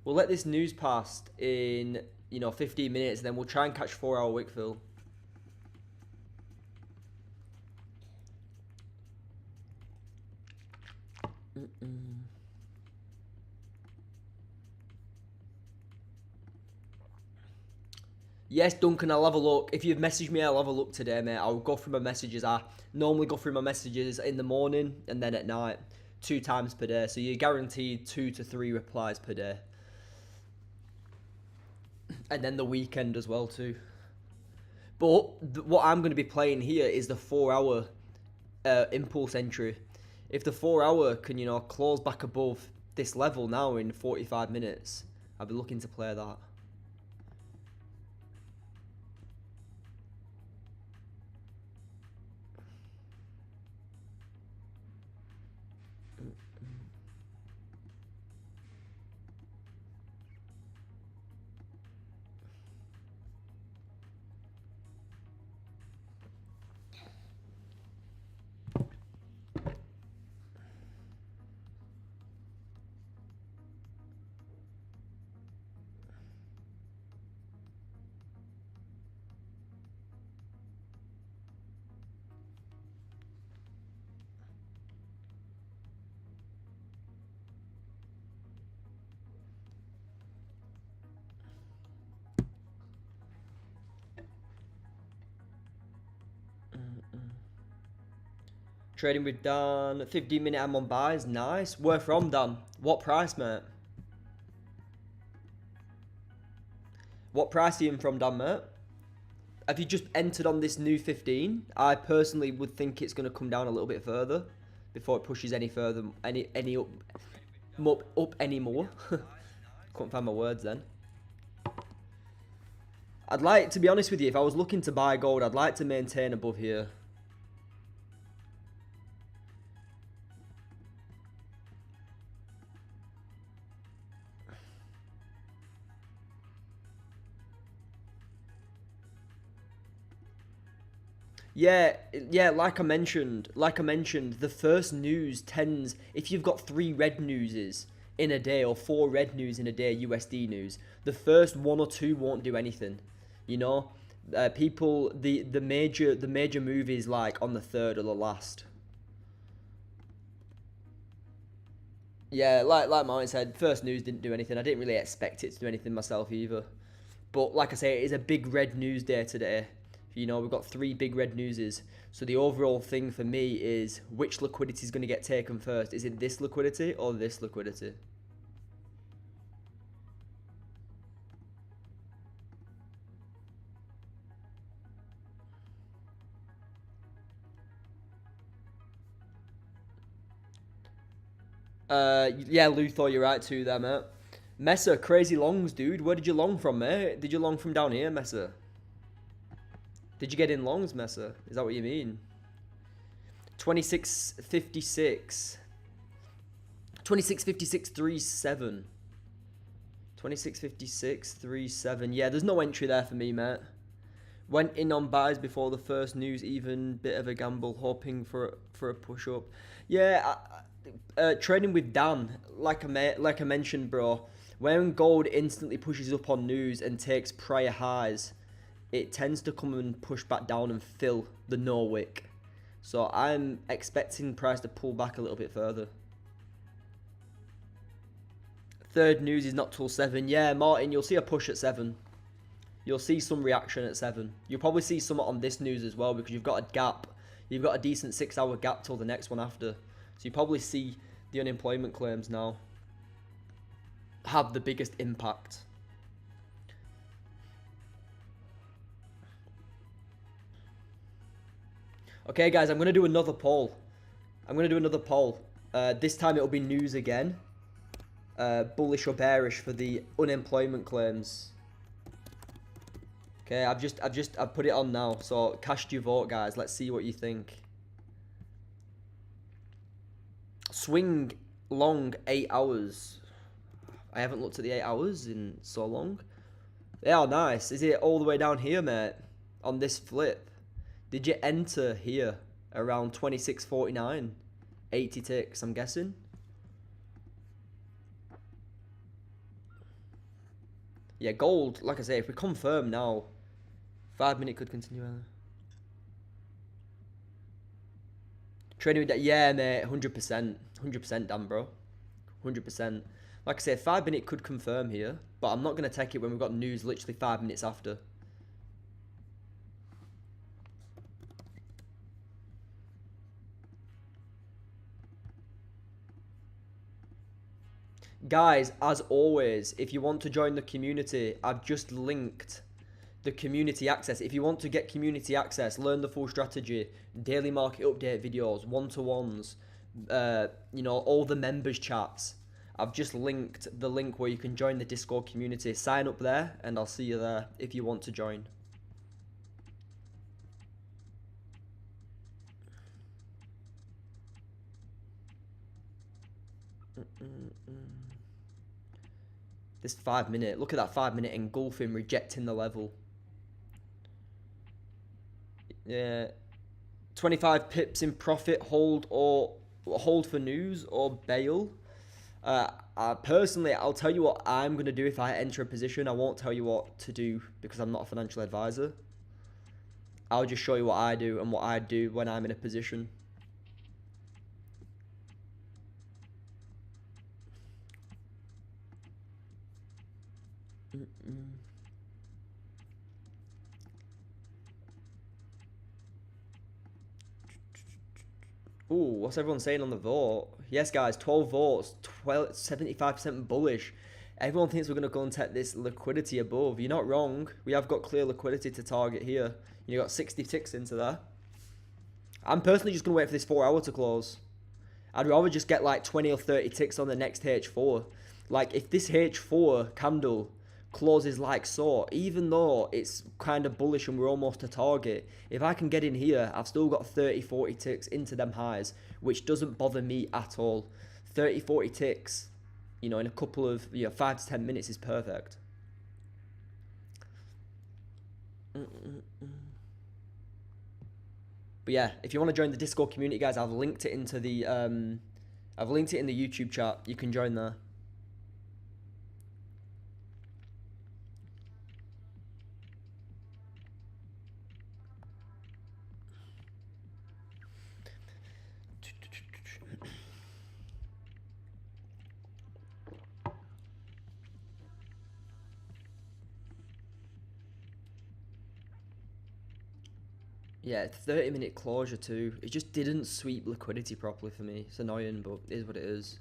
We'll let this news pass in 15 minutes, and then we'll try and catch 4 hour wick fill. Yes, Duncan, I'll have a look. If you've messaged me, I'll have a look today, mate. I'll go through my messages. I normally go through my messages in the morning and then at night. 2 times per day. So you're guaranteed 2 to 3 replies per day. And then the weekend as well too. But what I'm going to be playing here is the 4-hour impulse entry. If the 4-hour can, you know, close back above this level now in 45 minutes, I'll be looking to play that. Trading with Dan, 15-minute I'm on buys, nice. Where from, Dan? What price, mate? What price are you in from, Dan, mate? Have you just entered on this new 15? I personally would think it's going to come down a little bit further before it pushes any further, any up anymore. Couldn't find my words then. I'd like, to be honest with you, if I was looking to buy gold, I'd like to maintain above here. Yeah, like I mentioned, the first news tends, if you've got 3 red newses in a day or 4 red news in a day, USD news, the first 1 or 2 won't do anything. You know, people, the major move is like on the 3rd or the last. Yeah, like Martin said, first news didn't do anything. I didn't really expect it to do anything myself either. But like I say, it is a big red news day today. You know, we've got 3 big red newses. So the overall thing for me is which liquidity is going to get taken first. Is it this liquidity or this liquidity? Yeah, Luthor, you're right too there, mate. Messer, crazy longs, dude. Where did you long from, mate? Did you long from down here, Messer? Did you get in longs, Messer? Is that what you mean? 26.56. 26.56.37. 26.56.37. Yeah, there's no entry there for me, mate. Went in on buys before the first news, even bit of a gamble, hoping for a push up. Yeah, trading with Dan, like I mentioned, bro. When gold instantly pushes up on news and takes prior highs, it tends to come and push back down and fill the no wick. So I'm expecting price to pull back a little bit further. Third news is not till 7. Yeah, Martin, you'll see a push at 7. You'll see some reaction at 7. You'll probably see some on this news as well because you've got a gap. You've got a decent 6-hour gap till the next one after. So you probably see the unemployment claims now have the biggest impact. Okay, guys, I'm going to do another poll. This time it'll be news again. Bullish or bearish for the unemployment claims. Okay, I've put it on now. So cast your vote, guys. Let's see what you think. Swing long 8 hours. I haven't looked at the 8 hours in so long. They are nice. Is it all the way down here, mate? On this flip. Did you enter here around 26.49? 80 ticks, I'm guessing. Yeah, gold, like I say, if we confirm now, 5 minute could continue. Trading with that, yeah, mate, 100%. 100% Dan, bro. 100%. Like I said, 5 minute could confirm here, but I'm not going to take it when we've got news literally 5 minutes after. Guys, as always, if you want to join the community, I've just linked the community access. If you want to get community access, learn the full strategy, daily market update videos, one-to-ones, all the members chats, I've just linked the link where you can join the Discord community. Sign up there, and I'll see you there if you want to join. This 5 minute, look at that 5 minute engulfing, rejecting the level. Yeah, 25 pips in profit, hold for news or bail. Personally, I'll tell you what I'm gonna do if I enter a position. I won't tell you what to do because I'm not a financial advisor. I'll just show you what I do and what I do when I'm in a position. Ooh, what's everyone saying on the vote? Yes, guys, 12 votes, 75% bullish. Everyone thinks we're going to go and take this liquidity above. You're not wrong. We have got clear liquidity to target here. You got 60 ticks into there. I'm personally just going to wait for this 4 hour to close. I'd rather just get like 20 or 30 ticks on the next H4. Like, if this H4 candle closes like so, even though it's kind of bullish and we're almost to target, if I can get in here, I've still got 30, 40 ticks into them highs, which doesn't bother me at all. 30, 40 ticks, in a couple of, 5 to 10 minutes is perfect. But yeah, if you want to join the Discord community, guys, I've linked it into the, I've linked it in the YouTube chat. You can join there. Yeah, 30-minute closure too. It just didn't sweep liquidity properly for me. It's annoying, but it is what it is.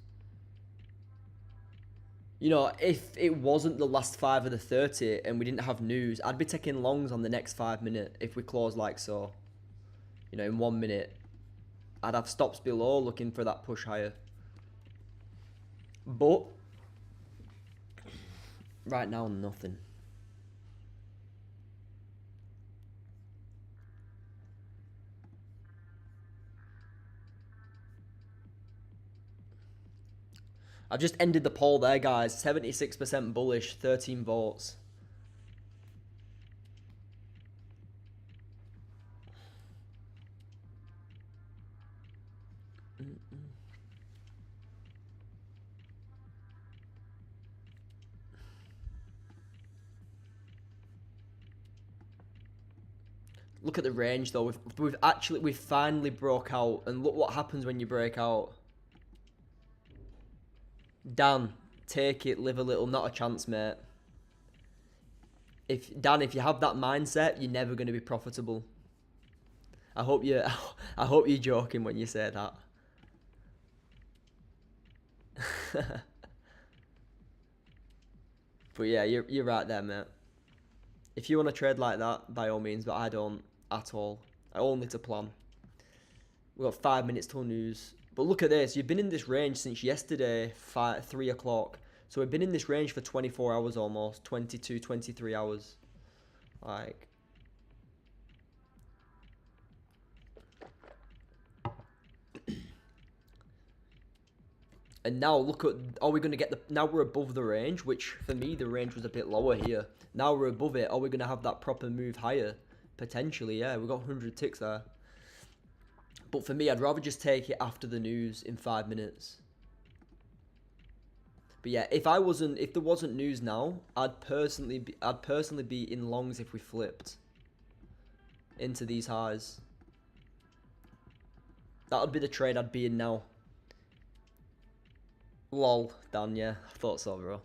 If it wasn't the last 5 of the 30 and we didn't have news, I'd be taking longs on the next 5 minute if we close like so. In 1 minute, I'd have stops below looking for that push higher. But right now, nothing. I've just ended the poll there, guys. 76% bullish, 13 votes. Look at the range though. We've finally broke out, and look what happens when you break out. Dan, take it, live a little, not a chance, mate. If you have that mindset, you're never going to be profitable. I hope you're joking when you say that. But yeah, you're right there, mate. If you want to trade like that, by all means, but I don't at all. I only to plan. We've got 5 minutes till news. But look at this. You've been in this range since yesterday, 3 o'clock. So we've been in this range for 24 hours almost. 22, 23 hours. Like... And now look at, are we going to get the, now we're above the range, which for me the range was a bit lower here. Now we're above it. Are we going to have that proper move higher? Potentially, yeah. We've got 100 ticks there. But for me, I'd rather just take it after the news in 5 minutes. But yeah, if there wasn't news now, I'd personally be in longs if we flipped into these highs. That would be the trade I'd be in now. Lol, Dan, yeah, I thought so, bro.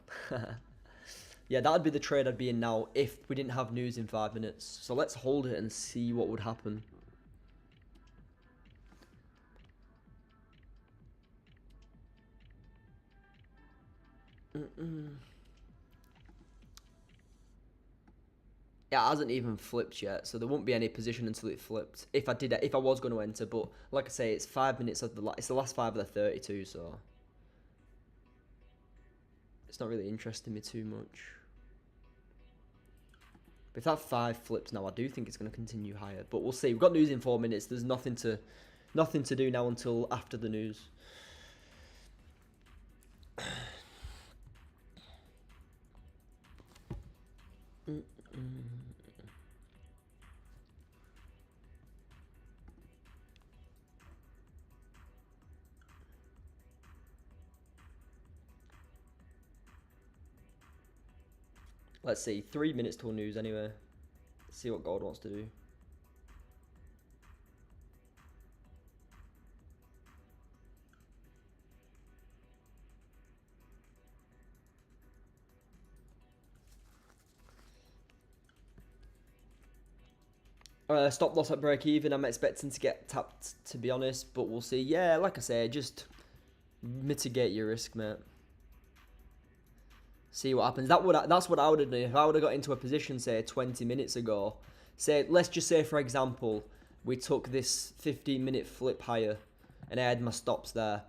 Yeah, that would be the trade I'd be in now if we didn't have news in 5 minutes. So let's hold it and see what would happen. It hasn't even flipped yet, so there won't be any position until it flipped. If I was going to enter, but like I say, it's 5 minutes of it's the last 5 of the 32, so it's not really interesting me too much. But if that 5 flips now, I do think it's going to continue higher. But we'll see. We've got news in 4 minutes. There's nothing to do now until after the news. Let's see, 3 minutes till news anyway. Let's see what God wants to do. Stop loss at break even. I'm expecting to get tapped, to be honest, but we'll see. Yeah, like I say, just mitigate your risk, mate. See what happens. That's what I would have done if I would have got into a position, say 20 minutes ago. Say, let's just say for example, we took this 15-minute flip higher, and I had my stops there.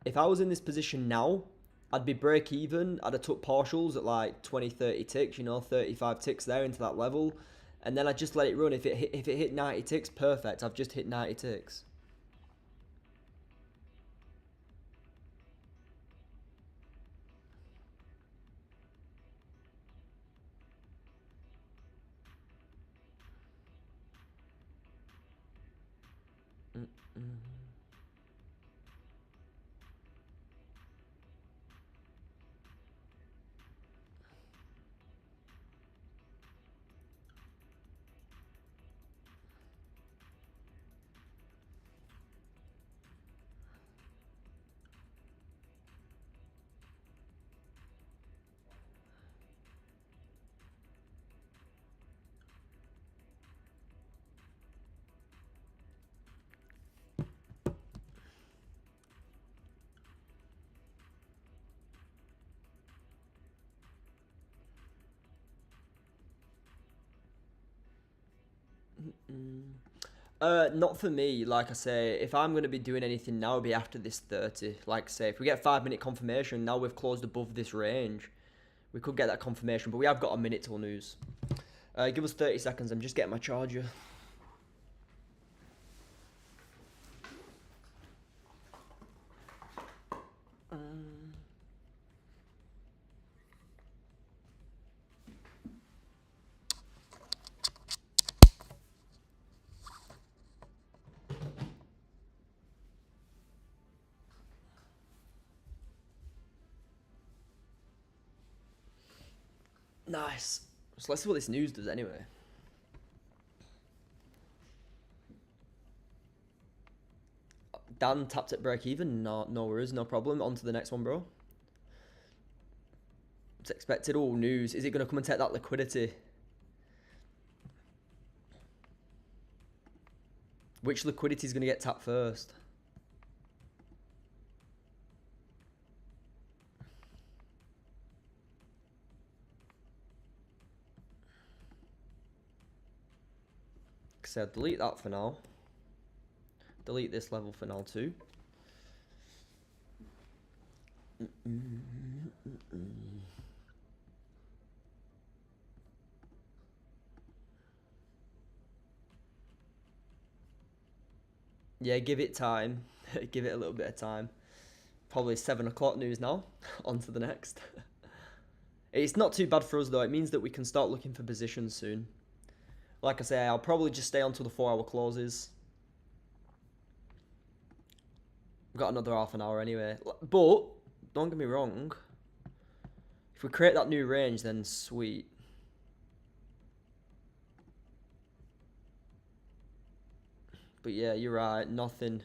If I was in this position now, I'd be break even. I'd have took partials at like 20, 30 ticks, 35 ticks there into that level. And then I just let it run. If it hit 90 ticks, perfect. I've just hit 90 ticks. Not for me. Like I say, if I'm going to be doing anything now, it'll be after this 30. Like I say, if we get 5-minute confirmation, now we've closed above this range. We could get that confirmation, but we have got a minute till news. Give us 30 seconds. I'm just getting my charger. Nice. So let's see what this news does anyway. Dan tapped at break even. No worries, no problem. On to the next one, bro. It's expected. Oh, news. Is it going to come and take that liquidity? Which liquidity is going to get tapped first? So delete that for now. Delete this level for now too. Yeah, give it time. Give it a little bit of time. Probably 7 o'clock news now. On to the next. It's not too bad for us though. It means that we can start looking for positions soon. Like I say, I'll probably just stay on till the 4-hour closes. We've got another half an hour anyway. But, don't get me wrong. If we create that new range, then sweet. But yeah, you're right. Nothing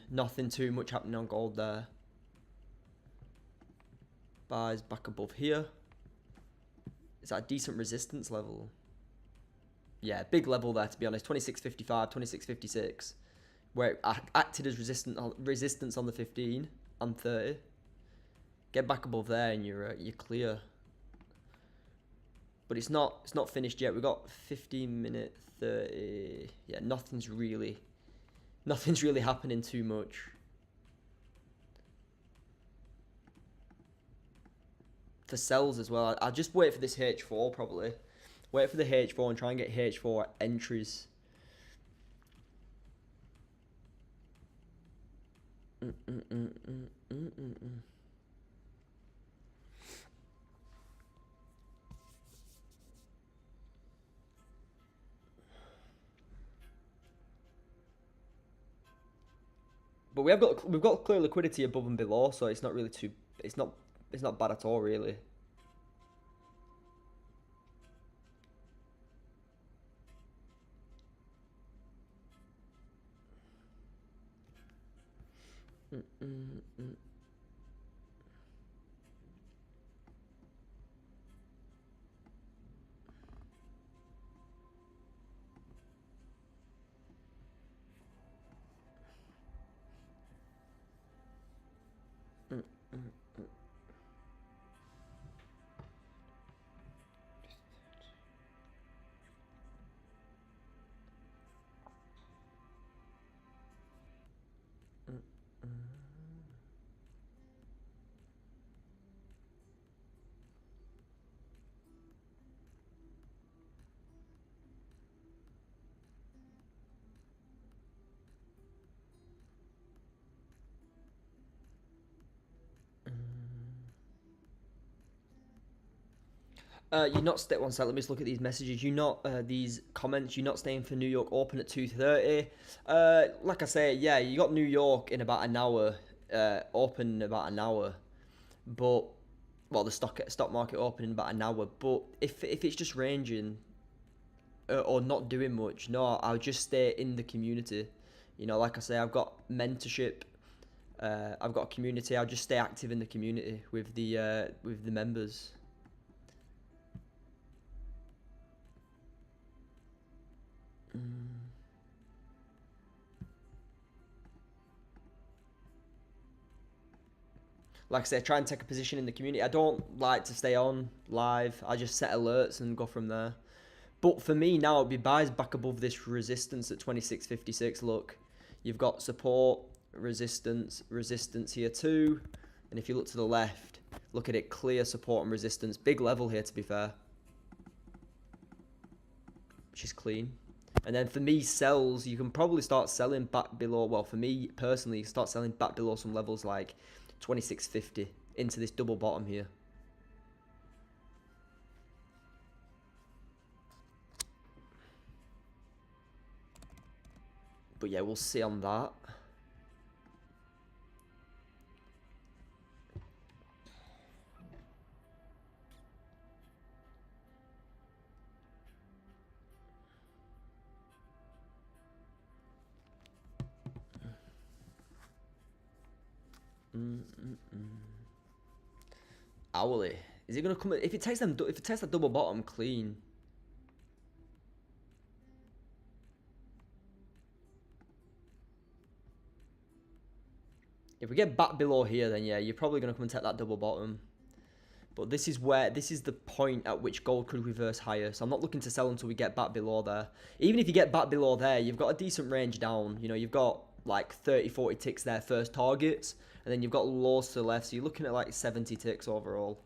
too much happening on gold there. Buys back above here. Is that a decent resistance level? Yeah, big level there, to be honest. 26.55, 26.56. Where it acted as resistance on the 15 and 30. Get back above there and you're clear. But it's not finished yet. We've got 15 minute 30. Yeah, nothing's really happening too much. For sells as well, I'll just wait for this H4 probably. Wait for the H4 and try and get H4 entries. But we've got clear liquidity above and below, so it's not really too it's not bad at all really. You're not staying. One sec. Let me just look at these messages. You're not these comments. You're not staying for New York Open at 2:30. Like I say, yeah, you got New York in about an hour. Open in about an hour, but well, the stock market open in about an hour. But if it's just ranging or not doing much, no, I'll just stay in the community. You know, like I say, I've got mentorship. I've got a community. I'll just stay active in the community with the members. Like I say, try and take a position in the community. I don't like to stay on live. I just set alerts and go from there. But for me now, it'd be buys back above this resistance at 26.56. Look, you've got support, resistance here too. And if you look to the left, look at it, clear support and resistance. Big level here, to be fair. Which is clean. And then for me, sells, you can probably start selling back below. Well, for me personally, you can start selling back below some levels like 26.50 into this double bottom here. But yeah, we'll see on that. Hourly. Is it gonna come? If it takes that double bottom clean. If we get back below here, then yeah, you're probably gonna come and take that double bottom. But this is the point at which gold could reverse higher. So I'm not looking to sell until we get back below there. Even if you get back below there, you've got a decent range down. You know, you've got like 30, 40 ticks there, first targets. And then you've got lows to the left. So you're looking at like 70 ticks overall.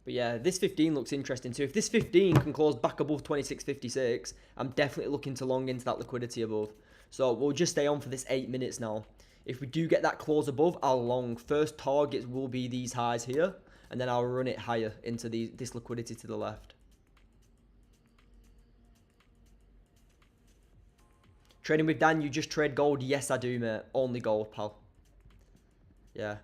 But yeah, this 15 looks interesting too. If this 15 can close back above 26.56, I'm definitely looking to long into that liquidity above. So we'll just stay on for this 8 minutes now. If we do get that clause above, I'll long. First targets will be these highs here, and then I'll run it higher into this liquidity to the left. Trading with Dan, you just trade gold? Yes, I do, mate. Only gold, pal. Yeah.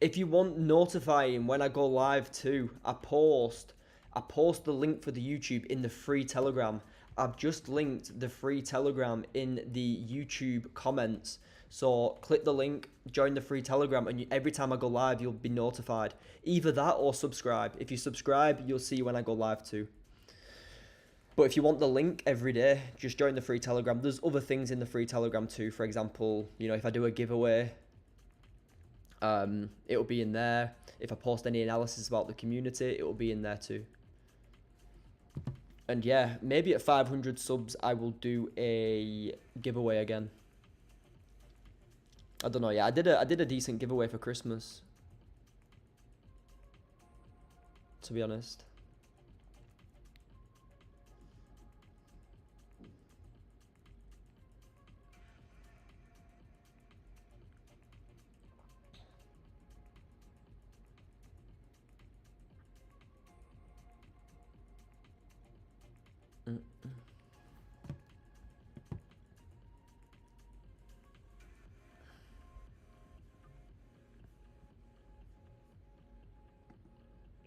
If you want notifying when I go live too, I post the link for the YouTube in the free Telegram. I've just linked the free Telegram in the YouTube comments. So click the link, join the free Telegram, and every time I go live, you'll be notified. Either that or subscribe. If you subscribe, you'll see when I go live too. But if you want the link every day, just join the free Telegram. There's other things in the free Telegram too. For example, you know, if I do a giveaway, it'll be in there. If I post any analysis about the community, it will be in there too. And yeah, maybe at 500 subs, I will do a giveaway again. I don't know. Yeah, I did a decent giveaway for Christmas, to be honest. Mm-mm.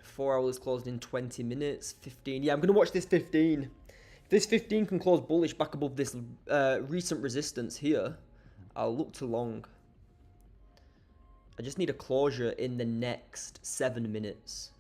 4 hours closed in 20 minutes. 15. Yeah, I'm gonna watch this 15. If this 15 can close bullish back above this recent resistance here, I'll look to long. I just need a closure in the next 7 minutes.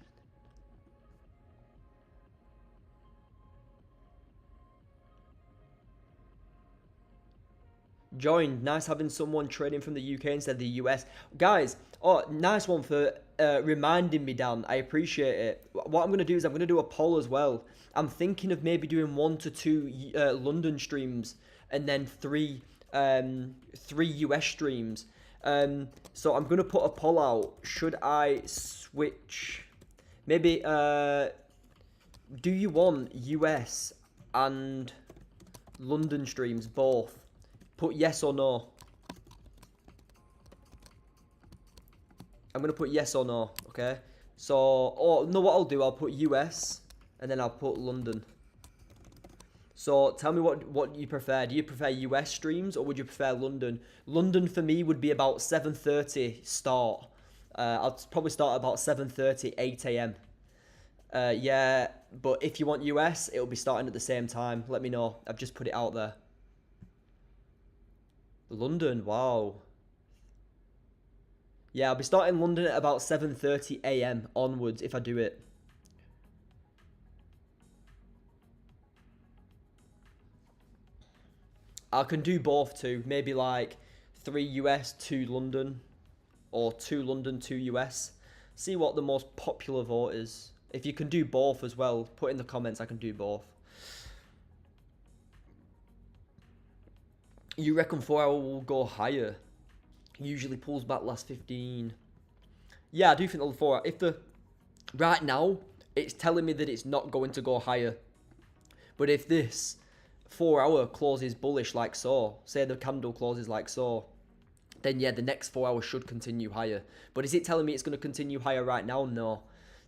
Joined. Nice having someone trading from the UK instead of the US. Guys, oh, nice one for reminding me, Dan. I appreciate it. What I'm going to do is I'm going to do a poll as well. I'm thinking of maybe doing 1 to 2 London streams and then three US streams. So I'm going to put a poll out. Should I switch? Maybe, do you want US and London streams both? Put yes or no. I'm going to put yes or no, okay? So, oh, no, what I'll do, I'll put US, and then I'll put London. So, tell me what you prefer. Do you prefer US streams, or would you prefer London? London, for me, would be about 7:30 start. I'll probably start about 7:30, 8 a.m. Yeah, but if you want US, it'll be starting at the same time. Let me know. I've just put it out there. London, wow. Yeah, I'll be starting London at about 7:30 a.m. onwards if I do it. I can do both too. Maybe like 3 US, 2 London. Or 2 London, 2 US. See what the most popular vote is. If you can do both as well, put in the comments I can do both. You reckon 4 hour will go higher? Usually pulls back last 15. Yeah, I do think the 4 hour. If the right now it's telling me that it's not going to go higher. But if this 4 hour closes bullish like so, say the candle closes like so, then yeah, the next 4 hours should continue higher. But is it telling me it's going to continue higher right now? No.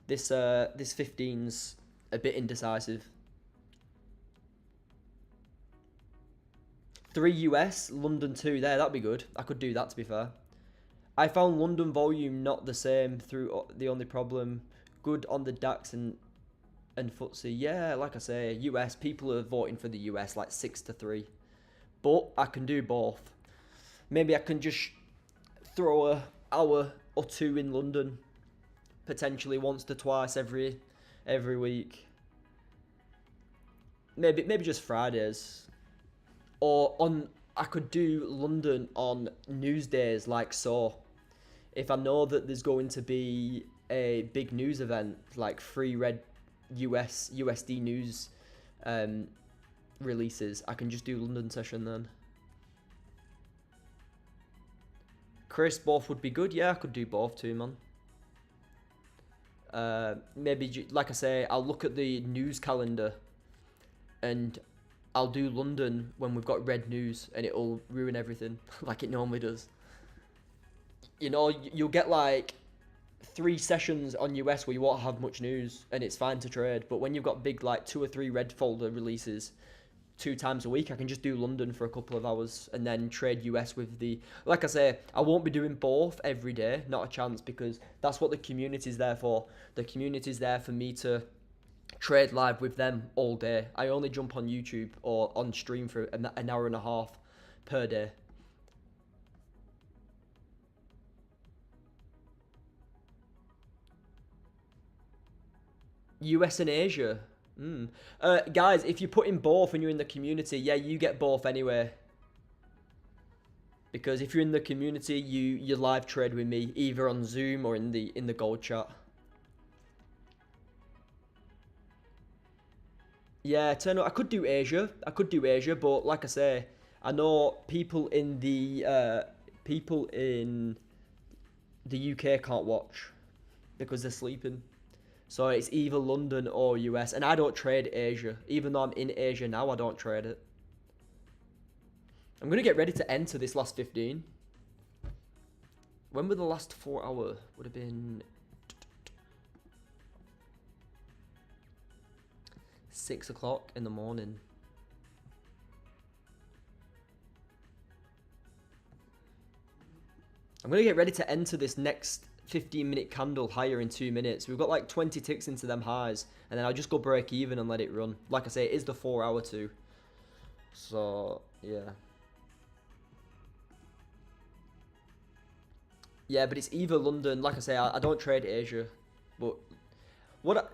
This 15's a bit indecisive. 3 US, London 2 there, that'd be good. I could do that, to be fair. I found London volume not the same through the only problem. Good on the DAX and FTSE. Yeah, like I say, US, people are voting for the US like 6-3. But I can do both. Maybe I can just throw an hour or 2 in London. Potentially once to twice every week. Maybe just Fridays. Or I could do London on news days like so. If I know that there's going to be a big news event, like free red USD news releases, I can just do London session then. Chris, both would be good. Yeah, I could do both too, man. Maybe, like I say, I'll look at the news calendar and I'll do London when we've got red news, and it'll ruin everything like it normally does. You know, you'll get like 3 sessions on US where you won't have much news, and it's fine to trade. But when you've got big like 2 or 3 red folder releases 2 times a week, I can just do London for a couple of hours and then trade US with the. Like I say, I won't be doing both every day, not a chance, because that's what the community's there for. The community's there for me to trade live with them all day. I only jump on YouTube or on stream for an hour and a half per day. US and Asia. Guys, if you put in both and you're in the community, yeah, you get both anyway. Because if you're in the community, you live trade with me either on Zoom or in the gold chat. Yeah, turn up. I could do Asia. But like I say, I know people in the UK can't watch because they're sleeping. So it's either London or US, and I don't trade Asia. Even though I'm in Asia now, I don't trade it. I'm gonna get ready to enter this last 15. When were the last 4 hour? Would have been 6 o'clock in the morning. I'm gonna get ready to enter this next 15-minute candle higher in 2 minutes. We've got like 20 ticks into them highs, and then I'll just go break even and let it run. Like I say, it is the 4 hour too. So yeah. Yeah, but it's either London. Like I say, I don't trade Asia, but what?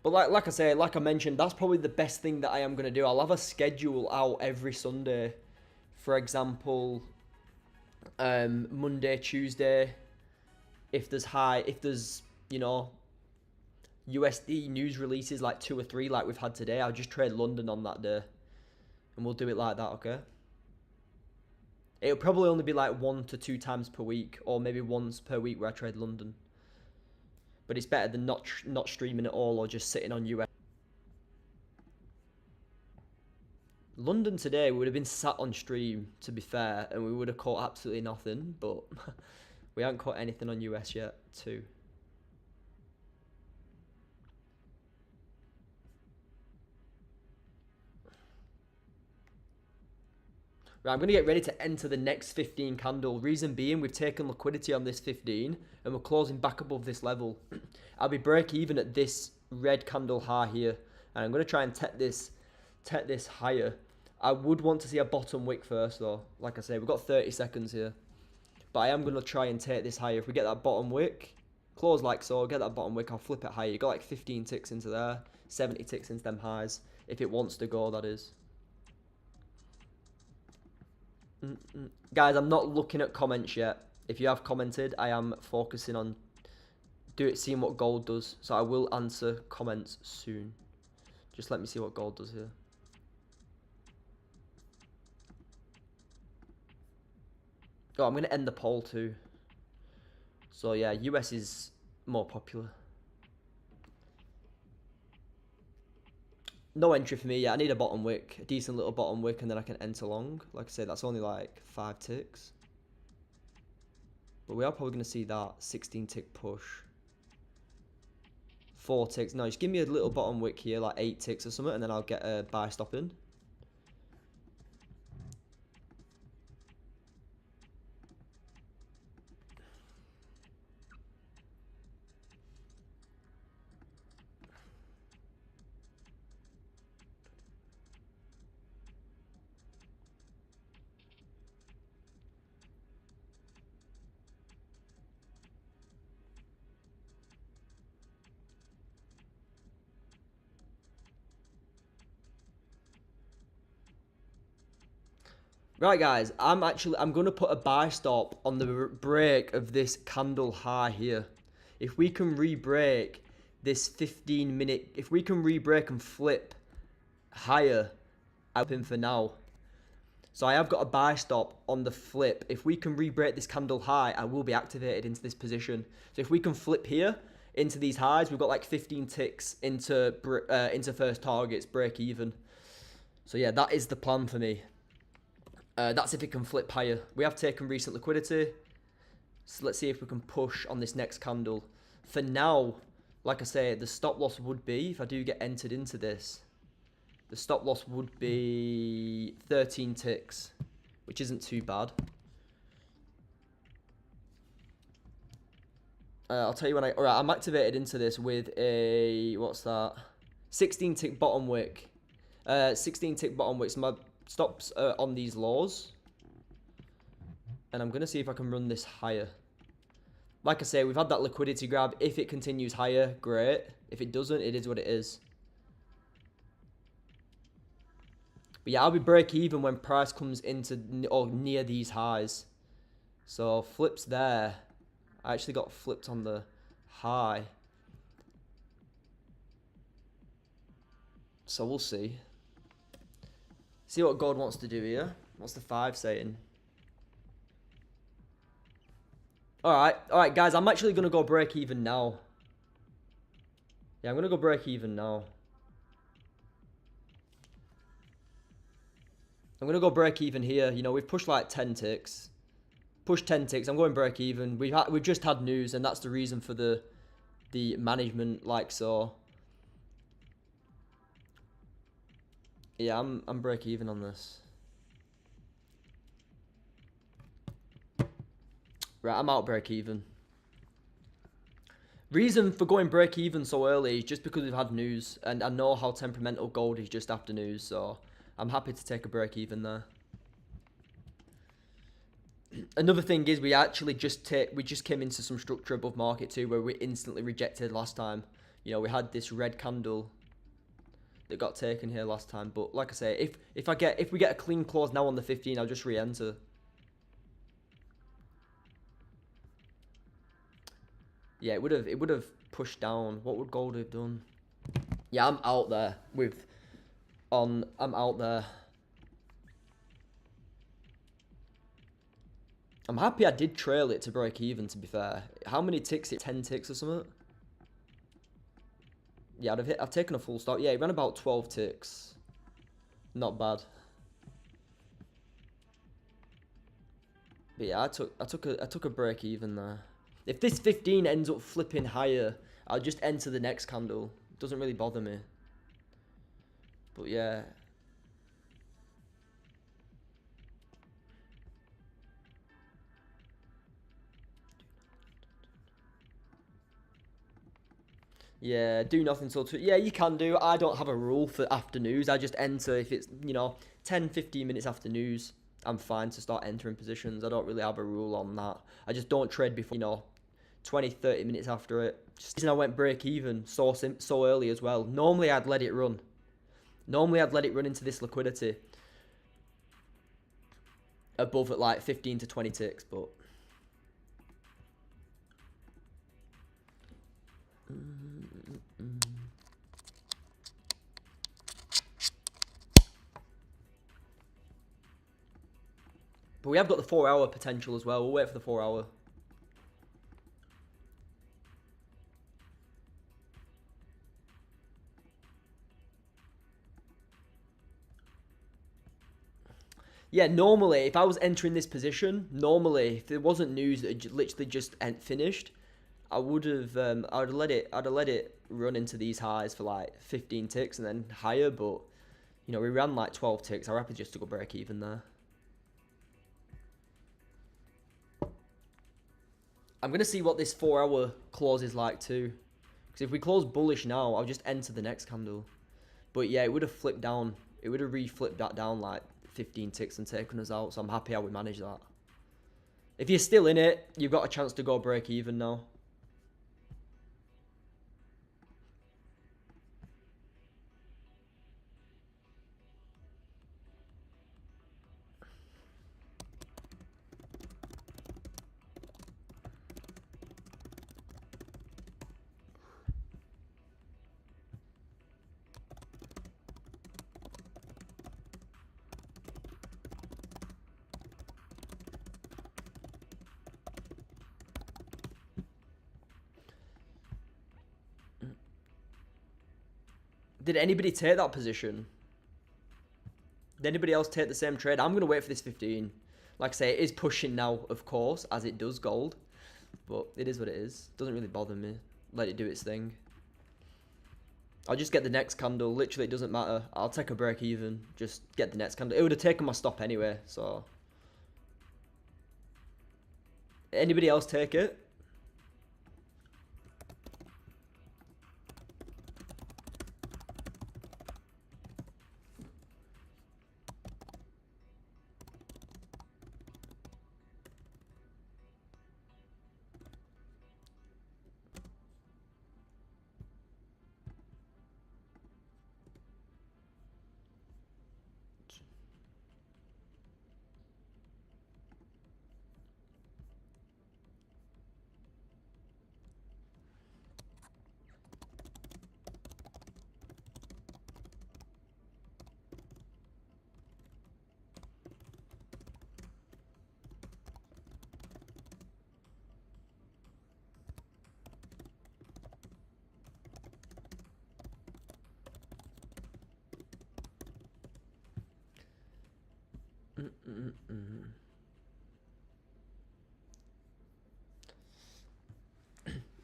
But like I say, like I mentioned, that's probably the best thing that I am gonna do. I'll have a schedule out every Sunday. For example, Monday, Tuesday. If there's you know USD news releases like 2 or 3 like we've had today, I'll just trade London on that day, and we'll do it like that. Okay. It'll probably only be like 1 to 2 times per week, or maybe once per week where I trade London. But it's better than not streaming at all or just sitting on US. London today would have been sat on stream, to be fair, and we would have caught absolutely nothing, but we haven't caught anything on US yet, too. Right, I'm going to get ready to enter the next 15 candle. Reason being, we've taken liquidity on this 15, and we're closing back above this level. I'll be break even at this red candle high here, and I'm going to try and tap this higher. I would want to see a bottom wick first, though. Like I say, we've got 30 seconds here. But I am going to try and take this higher. If we get that bottom wick, close like so, get that bottom wick, I'll flip it higher. You got like 15 ticks into there, 70 ticks into them highs. If it wants to go, that is. Guys, I'm not looking at comments yet. If you have commented, I am focusing on seeing what gold does. So I will answer comments soon. Just let me see what gold does here. Oh, I'm going to end the poll too. So yeah, US is more popular. No entry for me yet. I need a bottom wick, a decent little bottom wick, and then I can enter long. Like I say, that's only like 5 ticks. But we are probably going to see that 16 tick push. 4 ticks. No, just give me a little bottom wick here, like 8 ticks or something, and then I'll get a buy stop in. Right, guys, I'm going to put a buy stop on the break of this candle high here. If we can re-break this 15-minute, if we can re-break and flip higher, I'm in for now. So I have got a buy stop on the flip. If we can re-break this candle high, I will be activated into this position. So if we can flip here, into these highs. We've got like 15 ticks into first targets, break even. So yeah, that is the plan for me. That's if it can flip higher. We have taken recent liquidity. So let's see if we can push on this next candle. For now, like I say, the stop loss would be, if I do get entered into this, the stop loss would be 13 ticks, which isn't too bad. I'll tell you when alright, I'm activated into this with a, what's that? 16 tick bottom wick. 16 tick bottom wick. So my stops on these lows. And I'm going to see if I can run this higher. Like I say, we've had that liquidity grab. If it continues higher, great. If it doesn't, it is what it is. But yeah, I'll be break even when price comes into or near these highs. So flips there. I actually got flipped on the high. So we'll see. See what God wants to do here. What's the 5 saying? Alright, guys, I'm actually going to go break even now. Yeah, I'm going to go break even now. I'm going to go break even here. You know, we've pushed like 10 ticks. Pushed 10 ticks. I'm going break even. We've just had news, and that's the reason for the management, like so. Yeah, I'm break even on this. Right, I'm out break even. Reason for going break even so early is just because we've had news, and I know how temperamental gold is just after news, so I'm happy to take a break even there. Another thing is we just came into some structure above market too, where we instantly rejected last time. You know, we had this red candle that got taken here last time, but like I say, if we get a clean close now on the 15, I'll just re-enter. Yeah, it would have pushed down. What would gold have done? Yeah, I'm out there I'm out there. I'm happy I did trail it to break even, to be fair. How many ticks? 10 ticks or something? Yeah, I've taken a full stop. Yeah, it ran about 12 ticks. Not bad. But yeah, I took a break even there. If this 15 ends up flipping higher, I'll just enter the next candle. It doesn't really bother me. But yeah. Yeah, do nothing till 2. Yeah, you can do. I don't have a rule for after news. I just enter if it's, you know, 10, 15 minutes after news. I'm fine to start entering positions. I don't really have a rule on that. I just don't trade before, you know, 20, 30 minutes after it. Just I went break even so early as well. Normally I'd let it run. Normally I'd let it run into this liquidity above at like 15 to 20 ticks, but we have got the 4-hour potential as well. We'll wait for the 4-hour. Yeah, normally, if I was entering this position, normally, if there wasn't news that had literally just finished, I would have, I'd have let it run into these highs for like 15 ticks and then higher, but, you know, we ran like 12 ticks. I'm happy just to go break even there. I'm going to see what this 4-hour close is like too. Because if we close bullish now, I'll just enter the next candle. But yeah, it would have flipped down. It would have re-flipped that down like 15 ticks and taken us out. So I'm happy how we managed that. If you're still in it, you've got a chance to go break even now. Did anybody take that position? Did anybody else take the same trade? I'm going to wait for this 15. Like I say, it is pushing now, of course, as it does gold. But it is what it is. Doesn't really bother me. Let it do its thing. I'll just get the next candle. Literally, it doesn't matter. I'll take a break even. Just get the next candle. It would have taken my stop anyway, so... Anybody else take it?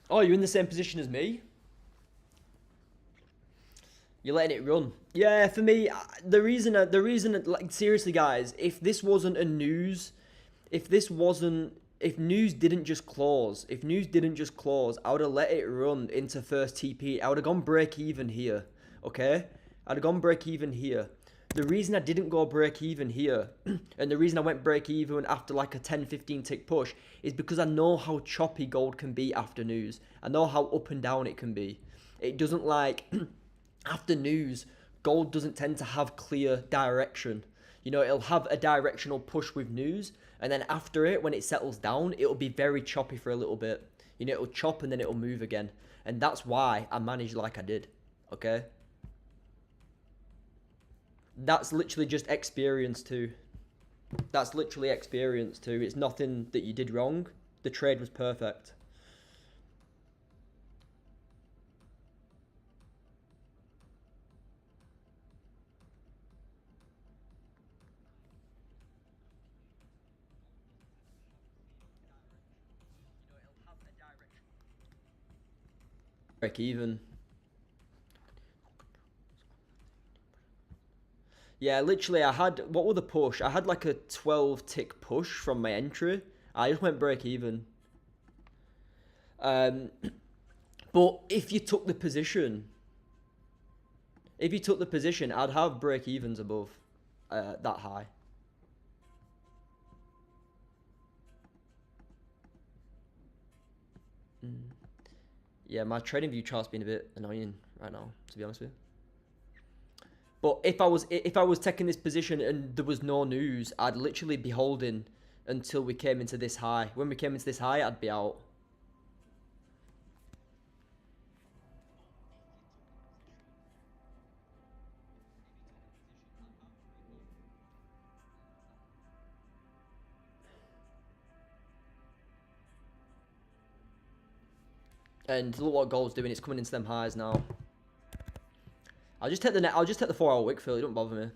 Oh, you're in the same position as me? You're letting it run. Yeah, for me, the reason, like, seriously, guys, if this wasn't a news, if news didn't just close, I would have let it run into first TP. I would have gone break even here, okay? I'd have gone break even here. The reason I didn't go break even here, and the reason I went break even after like a 10-15 tick push, is because I know how choppy gold can be after news. I know how up and down it can be. It doesn't like, after news, gold doesn't tend to have clear direction. You know, it'll have a directional push with news, and then after it, when it settles down, it'll be very choppy for a little bit. You know, it'll chop and then it'll move again. And that's why I managed like I did, okay? That's literally just experience too. That's literally experience too. It's nothing that you did wrong. The trade was perfect. Break even. Yeah, literally, I had, what were the push? I had like a 12 tick push from my entry. I just went break even. But if you took the position, I'd have break evens above that high. Yeah, my trading view chart's been a bit annoying right now, to be honest with you. But if I was taking this position and there was no news, I'd literally be holding until we came into this high. When we came into this high, I'd be out. And look what gold's doing. It's coming into them highs now. I'll just take the 4-hour wick fill. It don't bother me.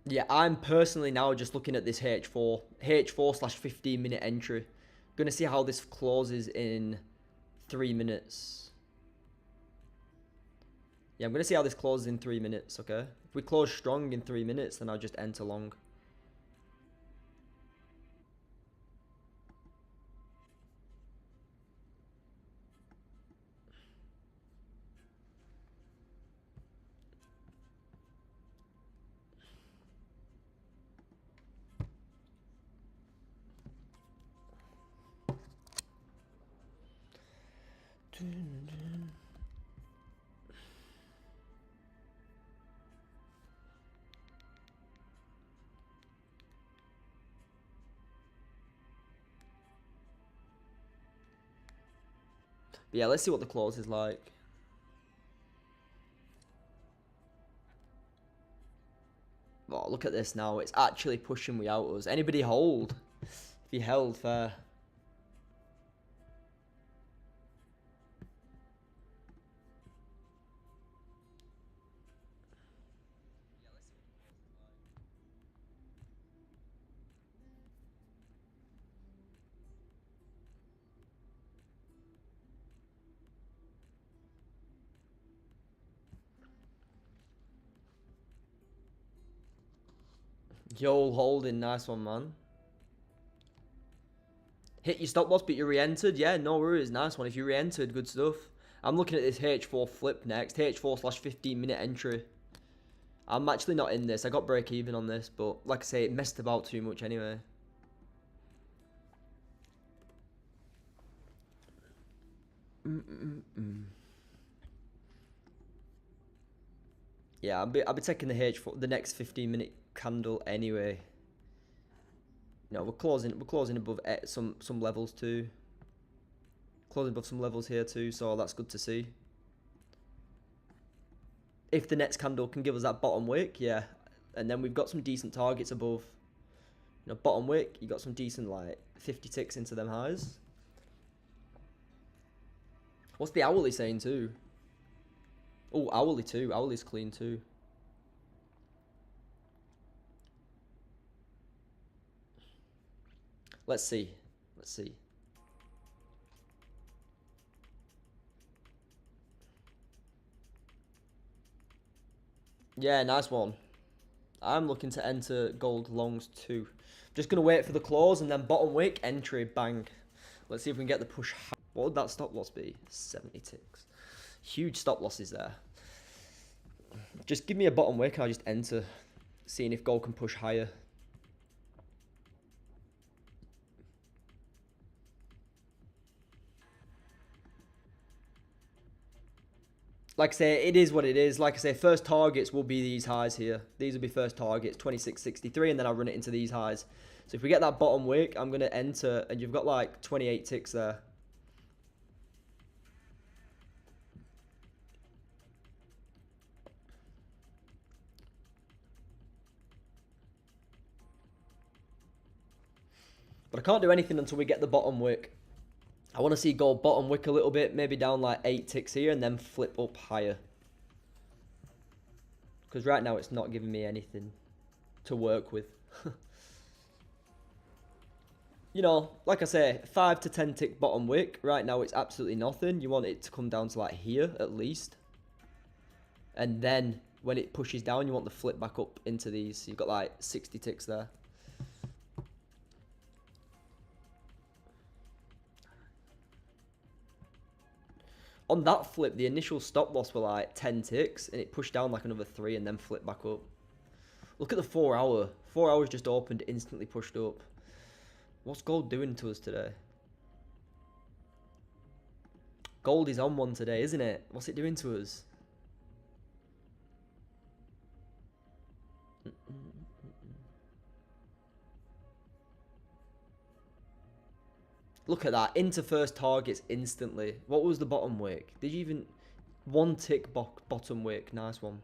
Yeah, I'm personally now just looking at this H4 / 15-minute entry. Gonna see how this closes in 3 minutes. Yeah, I'm gonna see how this closes in 3 minutes, okay? If we close strong in 3 minutes, then I'll just enter long. Yeah, let's see what the close is like. Oh, look at this now. It's actually pushing me out us. Anybody hold? If you held, fair. Yo, holding. Nice one, man. Hit your stop loss, but you re-entered. Yeah, no worries. Nice one. If you re-entered, good stuff. I'm looking at this H4 flip next. H4 / 15-minute entry. I'm actually not in this. I got break even on this, but like I say, it messed about too much anyway. Yeah, I'll be taking the H4, the next 15-minute candle anyway. No, we're closing above some levels too. Closing above some levels here too, so that's good to see. If the next candle can give us that bottom wick, yeah. And then we've got some decent targets above. You know, bottom wick, you got some decent like 50 ticks into them highs. What's the hourly saying too? Oh, hourly too. Hourly's clean too. Let's see. Let's see. Yeah, nice one. I'm looking to enter gold longs too. Just going to wait for the close and then bottom wick, entry, bang. Let's see if we can get the push. What would that stop loss be? 70 ticks. Huge stop losses there. Just give me a bottom wick and I'll just enter. Seeing if gold can push higher. Like I say, it is what it is. Like I say, first targets will be these highs here. These will be first targets, 26.63, and then I'll run it into these highs. So if we get that bottom wick, I'm going to enter, and you've got like 28 ticks there. But I can't do anything until we get the bottom wick. I want to see gold bottom wick a little bit, maybe down like 8 ticks here, and then flip up higher. Because right now it's not giving me anything to work with. You know, like I say, 5 to 10 tick bottom wick. Right now it's absolutely nothing. You want it to come down to like here at least. And then when it pushes down, you want the flip back up into these. So you've got like 60 ticks there. On that flip, the initial stop loss were like 10 ticks, and it pushed down like another 3 and then flipped back up. Look at the 4 hour. 4 hours just opened, instantly pushed up. What's gold doing to us today? Gold is on one today, isn't it? What's it doing to us? Look at that. Into first targets instantly. What was the bottom wick? Did you even... 1 tick bottom wick. Nice one.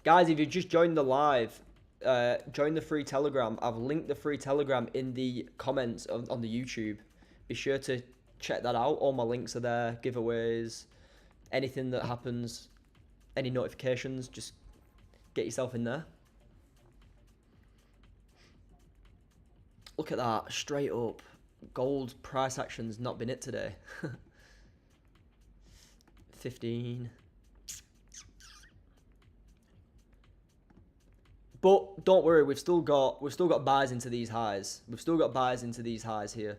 Guys, if you just joined the live, join the free Telegram. I've linked the free Telegram in the comments on the YouTube. Be sure to check that out. All my links are there. Giveaways, anything that happens, any notifications, just get yourself in there. Look at that, straight up. Gold price action's not been it today. 15. But don't worry, we've still got buys into these highs. We've still got buys into these highs here.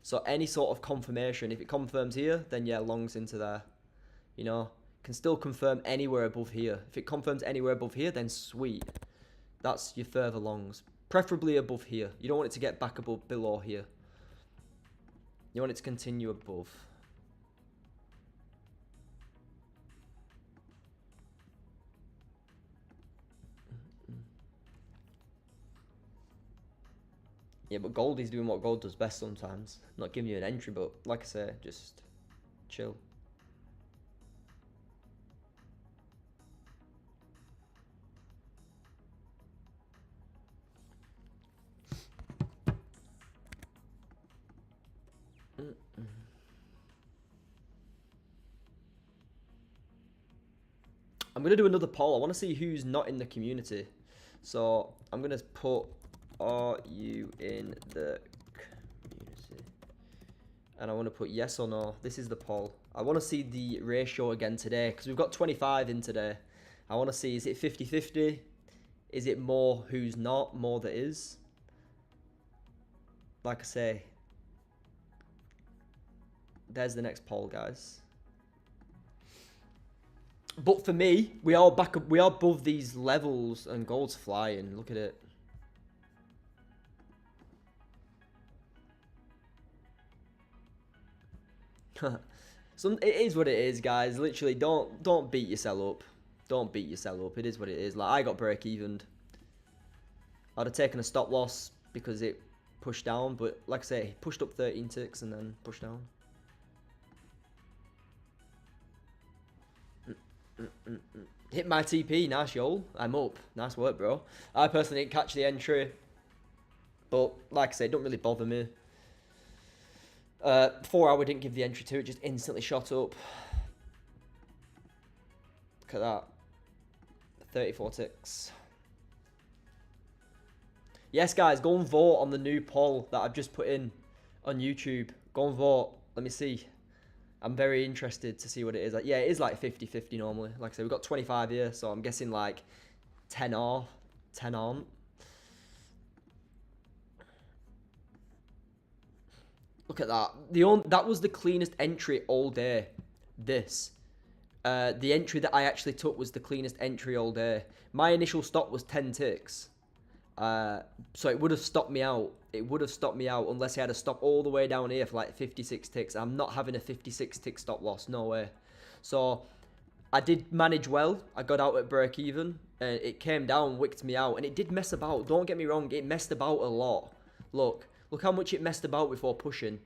So any sort of confirmation, if it confirms here, then yeah, longs into there. You know, can still confirm anywhere above here. If it confirms anywhere above here, then sweet. That's your further longs. Preferably above here. You don't want it to get back above below here. You want it to continue above. Yeah, but gold is doing what gold does best sometimes. Not giving you an entry, but like I say, just chill. I'm going to do another poll. I want to see who's not in the community. So I'm going to put, are you in the community? And I want to put yes or no. This is the poll. I want to see the ratio again today because we've got 25 in today. I want to see, is it 50-50? Is it more who's not, more that is? Like I say, there's the next poll, guys. But for me, we are back up. We are above these levels, and gold's flying. Look at it. It is what it is, guys. Literally, don't beat yourself up. Don't beat yourself up. It is what it is. Like I got break evened. I'd have taken a stop loss because it pushed down, but like I say, pushed up 13 ticks and then pushed down. Hit my TP, nice y'all. I'm up. Nice work, bro. I personally didn't catch the entry, but like I said, it don't really bother me. 4 hour didn't give the entry to it, just instantly shot up. Look at that. 34 ticks. Yes, guys, go and vote on the new poll that I've just put in on YouTube. Go and vote. Let me see. I'm very interested to see what it is. Like, yeah, it is like 50-50 normally. Like I said, we've got 25 here, so I'm guessing like 10 are, 10 aren't. Look at that. That was the cleanest entry all day. This. The entry that I actually took was the cleanest entry all day. My initial stop was 10 ticks. So it would have stopped me out. It would have stopped me out unless I had to stop all the way down here for like 56 ticks. I'm not having a 56 tick stop loss. No way. So I did manage well. I got out at break even. And it came down, wicked me out. And it did mess about. Don't get me wrong. It messed about a lot. Look how much it messed about before pushing.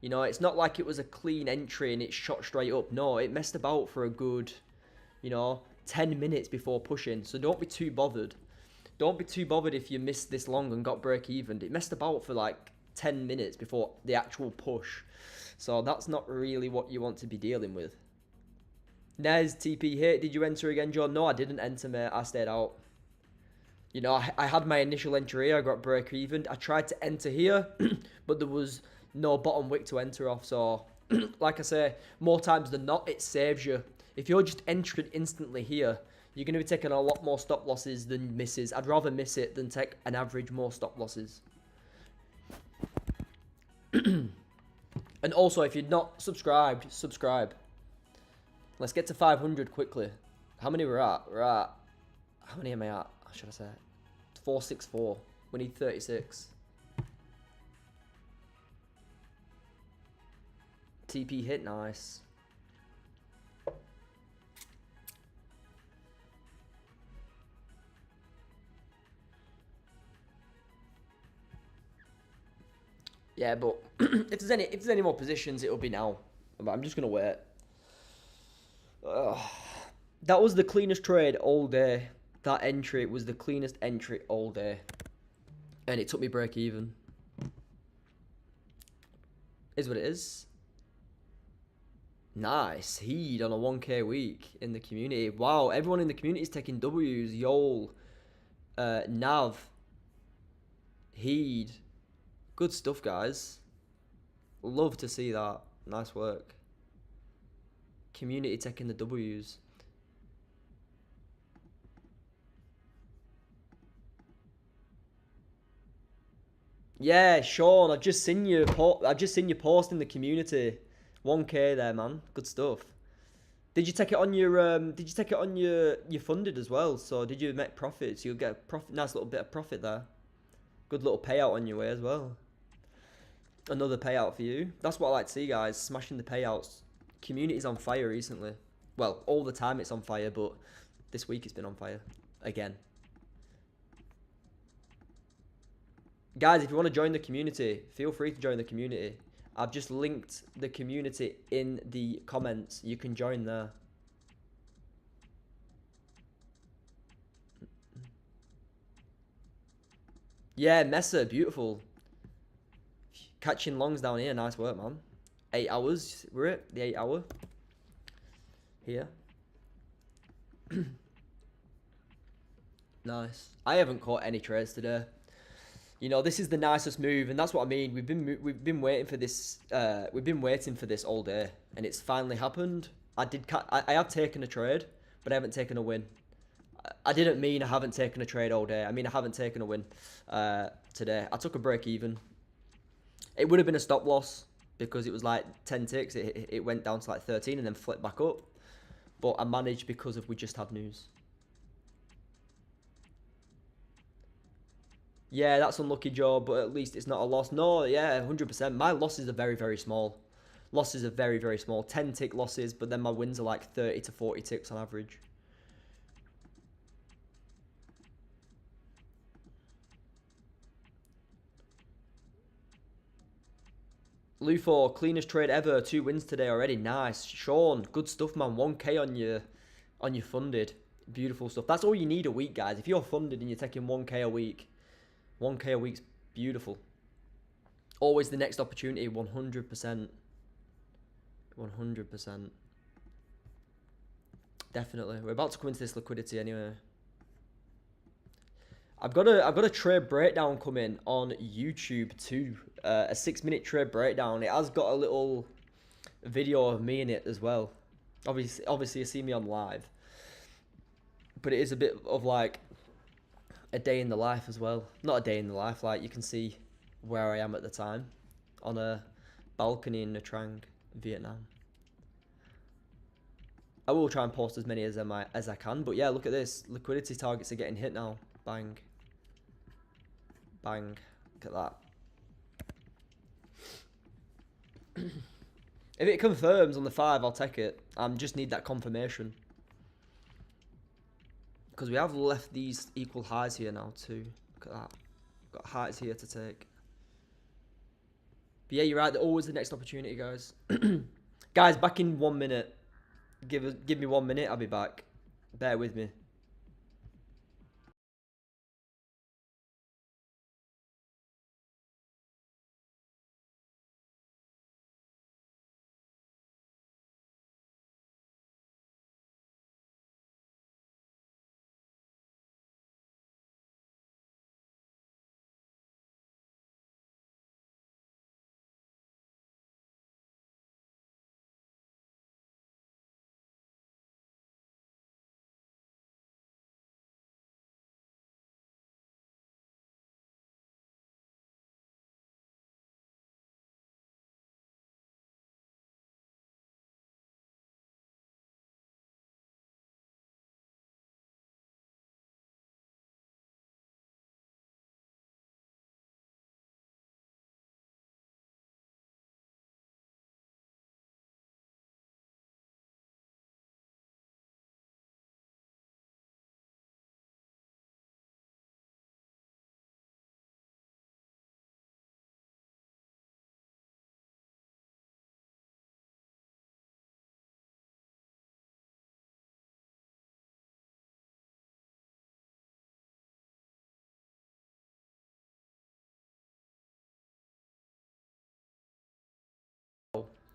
You know, it's not like it was a clean entry and it shot straight up. No, it messed about for a good, 10 minutes before pushing. So don't be too bothered. Don't be too bothered if you missed this long and got break evened. It messed about for like 10 minutes before the actual push. So that's not really what you want to be dealing with. Nez, TP hit. Did you enter again, John? No, I didn't enter, mate. I stayed out. You know, I had my initial entry here. I got break evened. I tried to enter here, but there was no bottom wick to enter off. So, like I say, more times than not, it saves you. If you're just entering instantly here, you're going to be taking a lot more stop losses than misses. I'd rather miss it than take an average more stop losses. And also, if you're not subscribed, subscribe. Let's get to 500 quickly. How many we're at? We're at... How many am I at? Should I say? 464. We need 36. TP hit, nice. Yeah, but if there's any more positions, it'll be now. But I'm just gonna wait. That was the cleanest trade all day. That entry was the cleanest entry all day, and it took me break even. Is what it is. Nice heed on a 1K week in the community. Wow, everyone in the community is taking W's. Yol, Nav, heed. Good stuff, guys. Love to see that. Nice work. Community taking the W's. Yeah, Sean, I've just seen you. I've just seen you post in the community. 1K there, man. Good stuff. Did you take it on your Did you take it on your funded as well? So did you make profits? You'll get a profit, nice little bit of profit there. Good little payout on your way as well. Another payout for you. That's what I like to see, guys. Smashing the payouts. Community's on fire recently. Well, all the time it's on fire, but this week it's been on fire again. Guys, if you want to join the community, feel free to join the community. I've just linked the community in the comments. You can join there. Yeah, Mesa, beautiful. Catching longs down here, nice work, man. 8 hours, we're at the 8 hour. Here. Nice. I haven't caught any trades today. You know, this is the nicest move, and that's what I mean. We've been waiting for this. We've been waiting for this all day, and it's finally happened. I have taken a trade, but I haven't taken a win. I didn't mean I haven't taken a trade all day. I mean I haven't taken a win today. I took a break even. It would have been a stop loss because it was like 10 ticks. It went down to like 13 and then flipped back up. But I managed because of we just had news. Yeah, that's unlucky, Joe, but at least it's not a loss. No, yeah, 100%. My losses are very, very small. Losses are very, very small. 10 tick losses, but then my wins are like 30 to 40 ticks on average. Lufo, cleanest trade ever. 2 wins today already. Nice. Sean, good stuff, man. 1K on your funded. Beautiful stuff. That's all you need a week, guys. If you're funded and you're taking 1K a week, 1K a week's beautiful. Always the next opportunity. 100%. 100%. Definitely. We're about to come into this liquidity anyway. I've got a trade breakdown coming on YouTube too. A 6-minute trade breakdown. It has got a little video of me in it as well. Obviously you see me on live, but it is a bit of like a day in the life as well. Not a day in the life. Like you can see where I am at the time on a balcony in Nha Trang, Vietnam. I will try and post as many as I can. But yeah, look at this. Liquidity targets are getting hit now. Bang. Bang. Look at that. If it confirms on the 5, I'll take it. I just need that confirmation. Because we have left these equal highs here now too. Look at that. Got highs here to take. But yeah, you're right. They're always the next opportunity, guys. Guys, back in 1 minute. Give me 1 minute. I'll be back. Bear with me.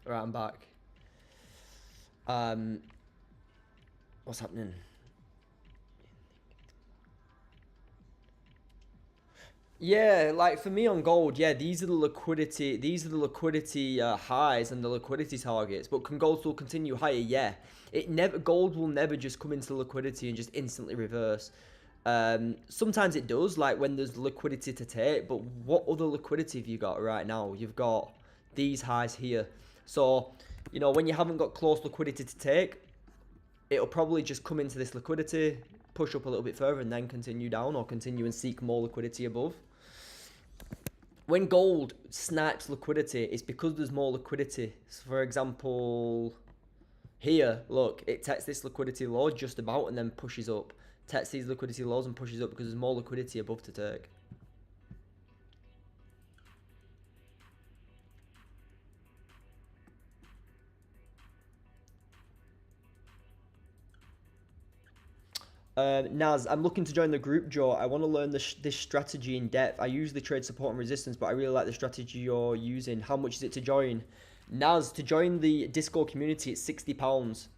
Right, I'm back. What's happening? Yeah, like for me on gold, yeah, these are the liquidity highs and the liquidity targets. But can gold still continue higher? Yeah, gold will never just come into liquidity and just instantly reverse. Sometimes it does, like when there's liquidity to take, but what other liquidity have you got right now? You've got these highs here. So, you know, when you haven't got close liquidity to take, it'll probably just come into this liquidity, push up a little bit further, and then continue down or continue and seek more liquidity above. When gold snipes liquidity, it's because there's more liquidity. So for example, here, look, it tests this liquidity low just about and then pushes up. Tests these liquidity lows and pushes up because there's more liquidity above to take. Naz, I'm looking to join the group, Joe. I want to learn this strategy in depth. I usually trade support and resistance, but I really like the strategy you're using. How much is it to join? Naz, to join the Discord community, it's £60.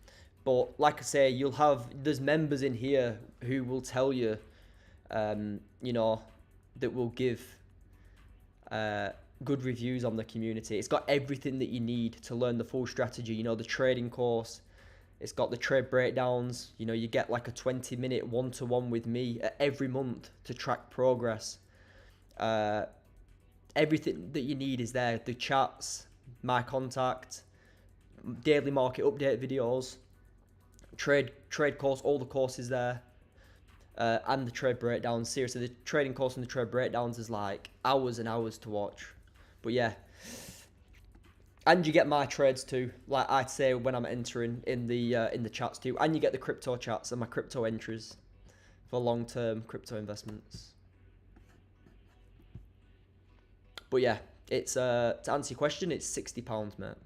But like I say, there's members in here who will tell you, you know, that will give good reviews on the community. It's got everything that you need to learn the full strategy. You know, the trading course. It's got the trade breakdowns. You know, you get like a 20-minute one-to-one with me every month to track progress. Everything that you need is there. The chats, my contact, daily market update videos, trade course, all the courses there, and the trade breakdowns. Seriously, the trading course and the trade breakdowns is like hours and hours to watch. But yeah. And you get my trades too, like I'd say when I'm entering in the chats too, and you get the crypto chats and my crypto entries for long-term crypto investments. But yeah, it's to answer your question, it's £60, mate.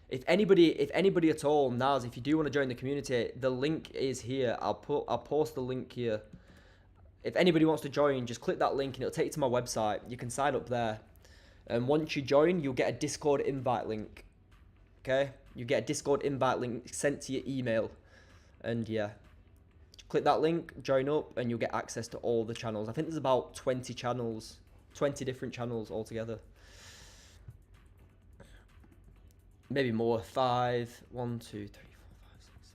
If anybody at all, Naz, if you do want to join the community, the link is here. I'll post the link here. If anybody wants to join, just click that link and it'll take you to my website. You can sign up there. And once you join, you'll get a Discord invite link. Okay? You get a Discord invite link sent to your email. And yeah. Click that link, join up, and you'll get access to all the channels. I think there's about 20 channels. 20 different channels altogether. Maybe more. 5, 1, 2, 3, 4, 5, 6, 7, 8, 9, 10.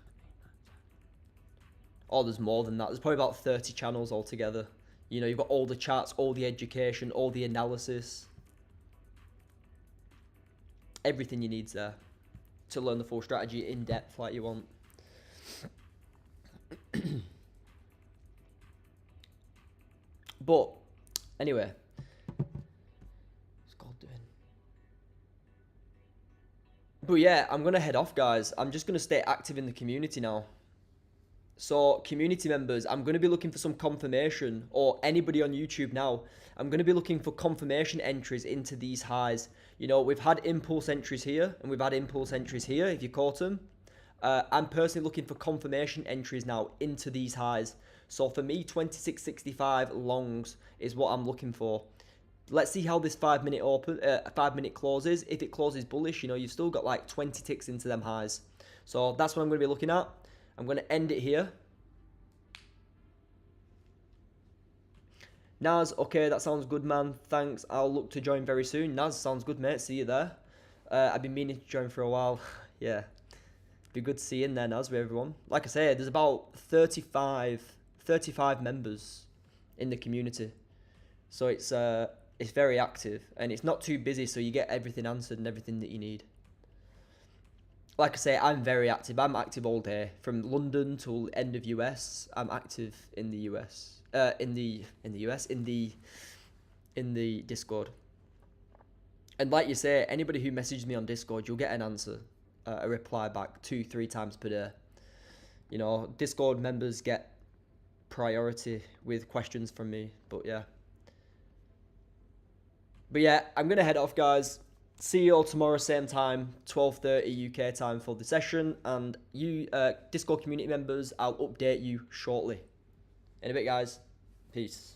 Oh, there's more than that. There's probably about 30 channels altogether. You know, you've got all the charts, all the education, all the analysis. Everything you need's there to learn the full strategy in depth like you want. But, anyway. What's God doing? But yeah, I'm going to head off, guys. I'm just going to stay active in the community now. So, community members, I'm going to be looking for some confirmation, or anybody on YouTube now, I'm going to be looking for confirmation entries into these highs. You know, we've had impulse entries here, and we've had impulse entries here, if you caught them. I'm personally looking for confirmation entries now into these highs. So, for me, 26.65 longs is what I'm looking for. Let's see how this 5-minute open, 5-minute closes. If it closes bullish, you know, you've still got like 20 ticks into them highs. So, that's what I'm going to be looking at. I'm going to end it here. Naz, okay, that sounds good, man. Thanks. I'll look to join very soon. Naz, sounds good, mate. See you there. I've been meaning to join for a while. Yeah. Be good to see you in there, Naz, with everyone. Like I said, there's about 35 members in the community. So it's very active. And it's not too busy, so you get everything answered and everything that you need. Like I say, I'm very active. I'm active all day. From London till end of US, I'm active in the US. In the Discord. And like you say, anybody who messages me on Discord, you'll get an answer, a reply back 2-3 times per day. You know, Discord members get priority with questions from me. But yeah, I'm gonna head off, guys. See you all tomorrow, same time, 12:30 UK time for the session. And you, Discord community members, I'll update you shortly. In a bit, guys. Peace.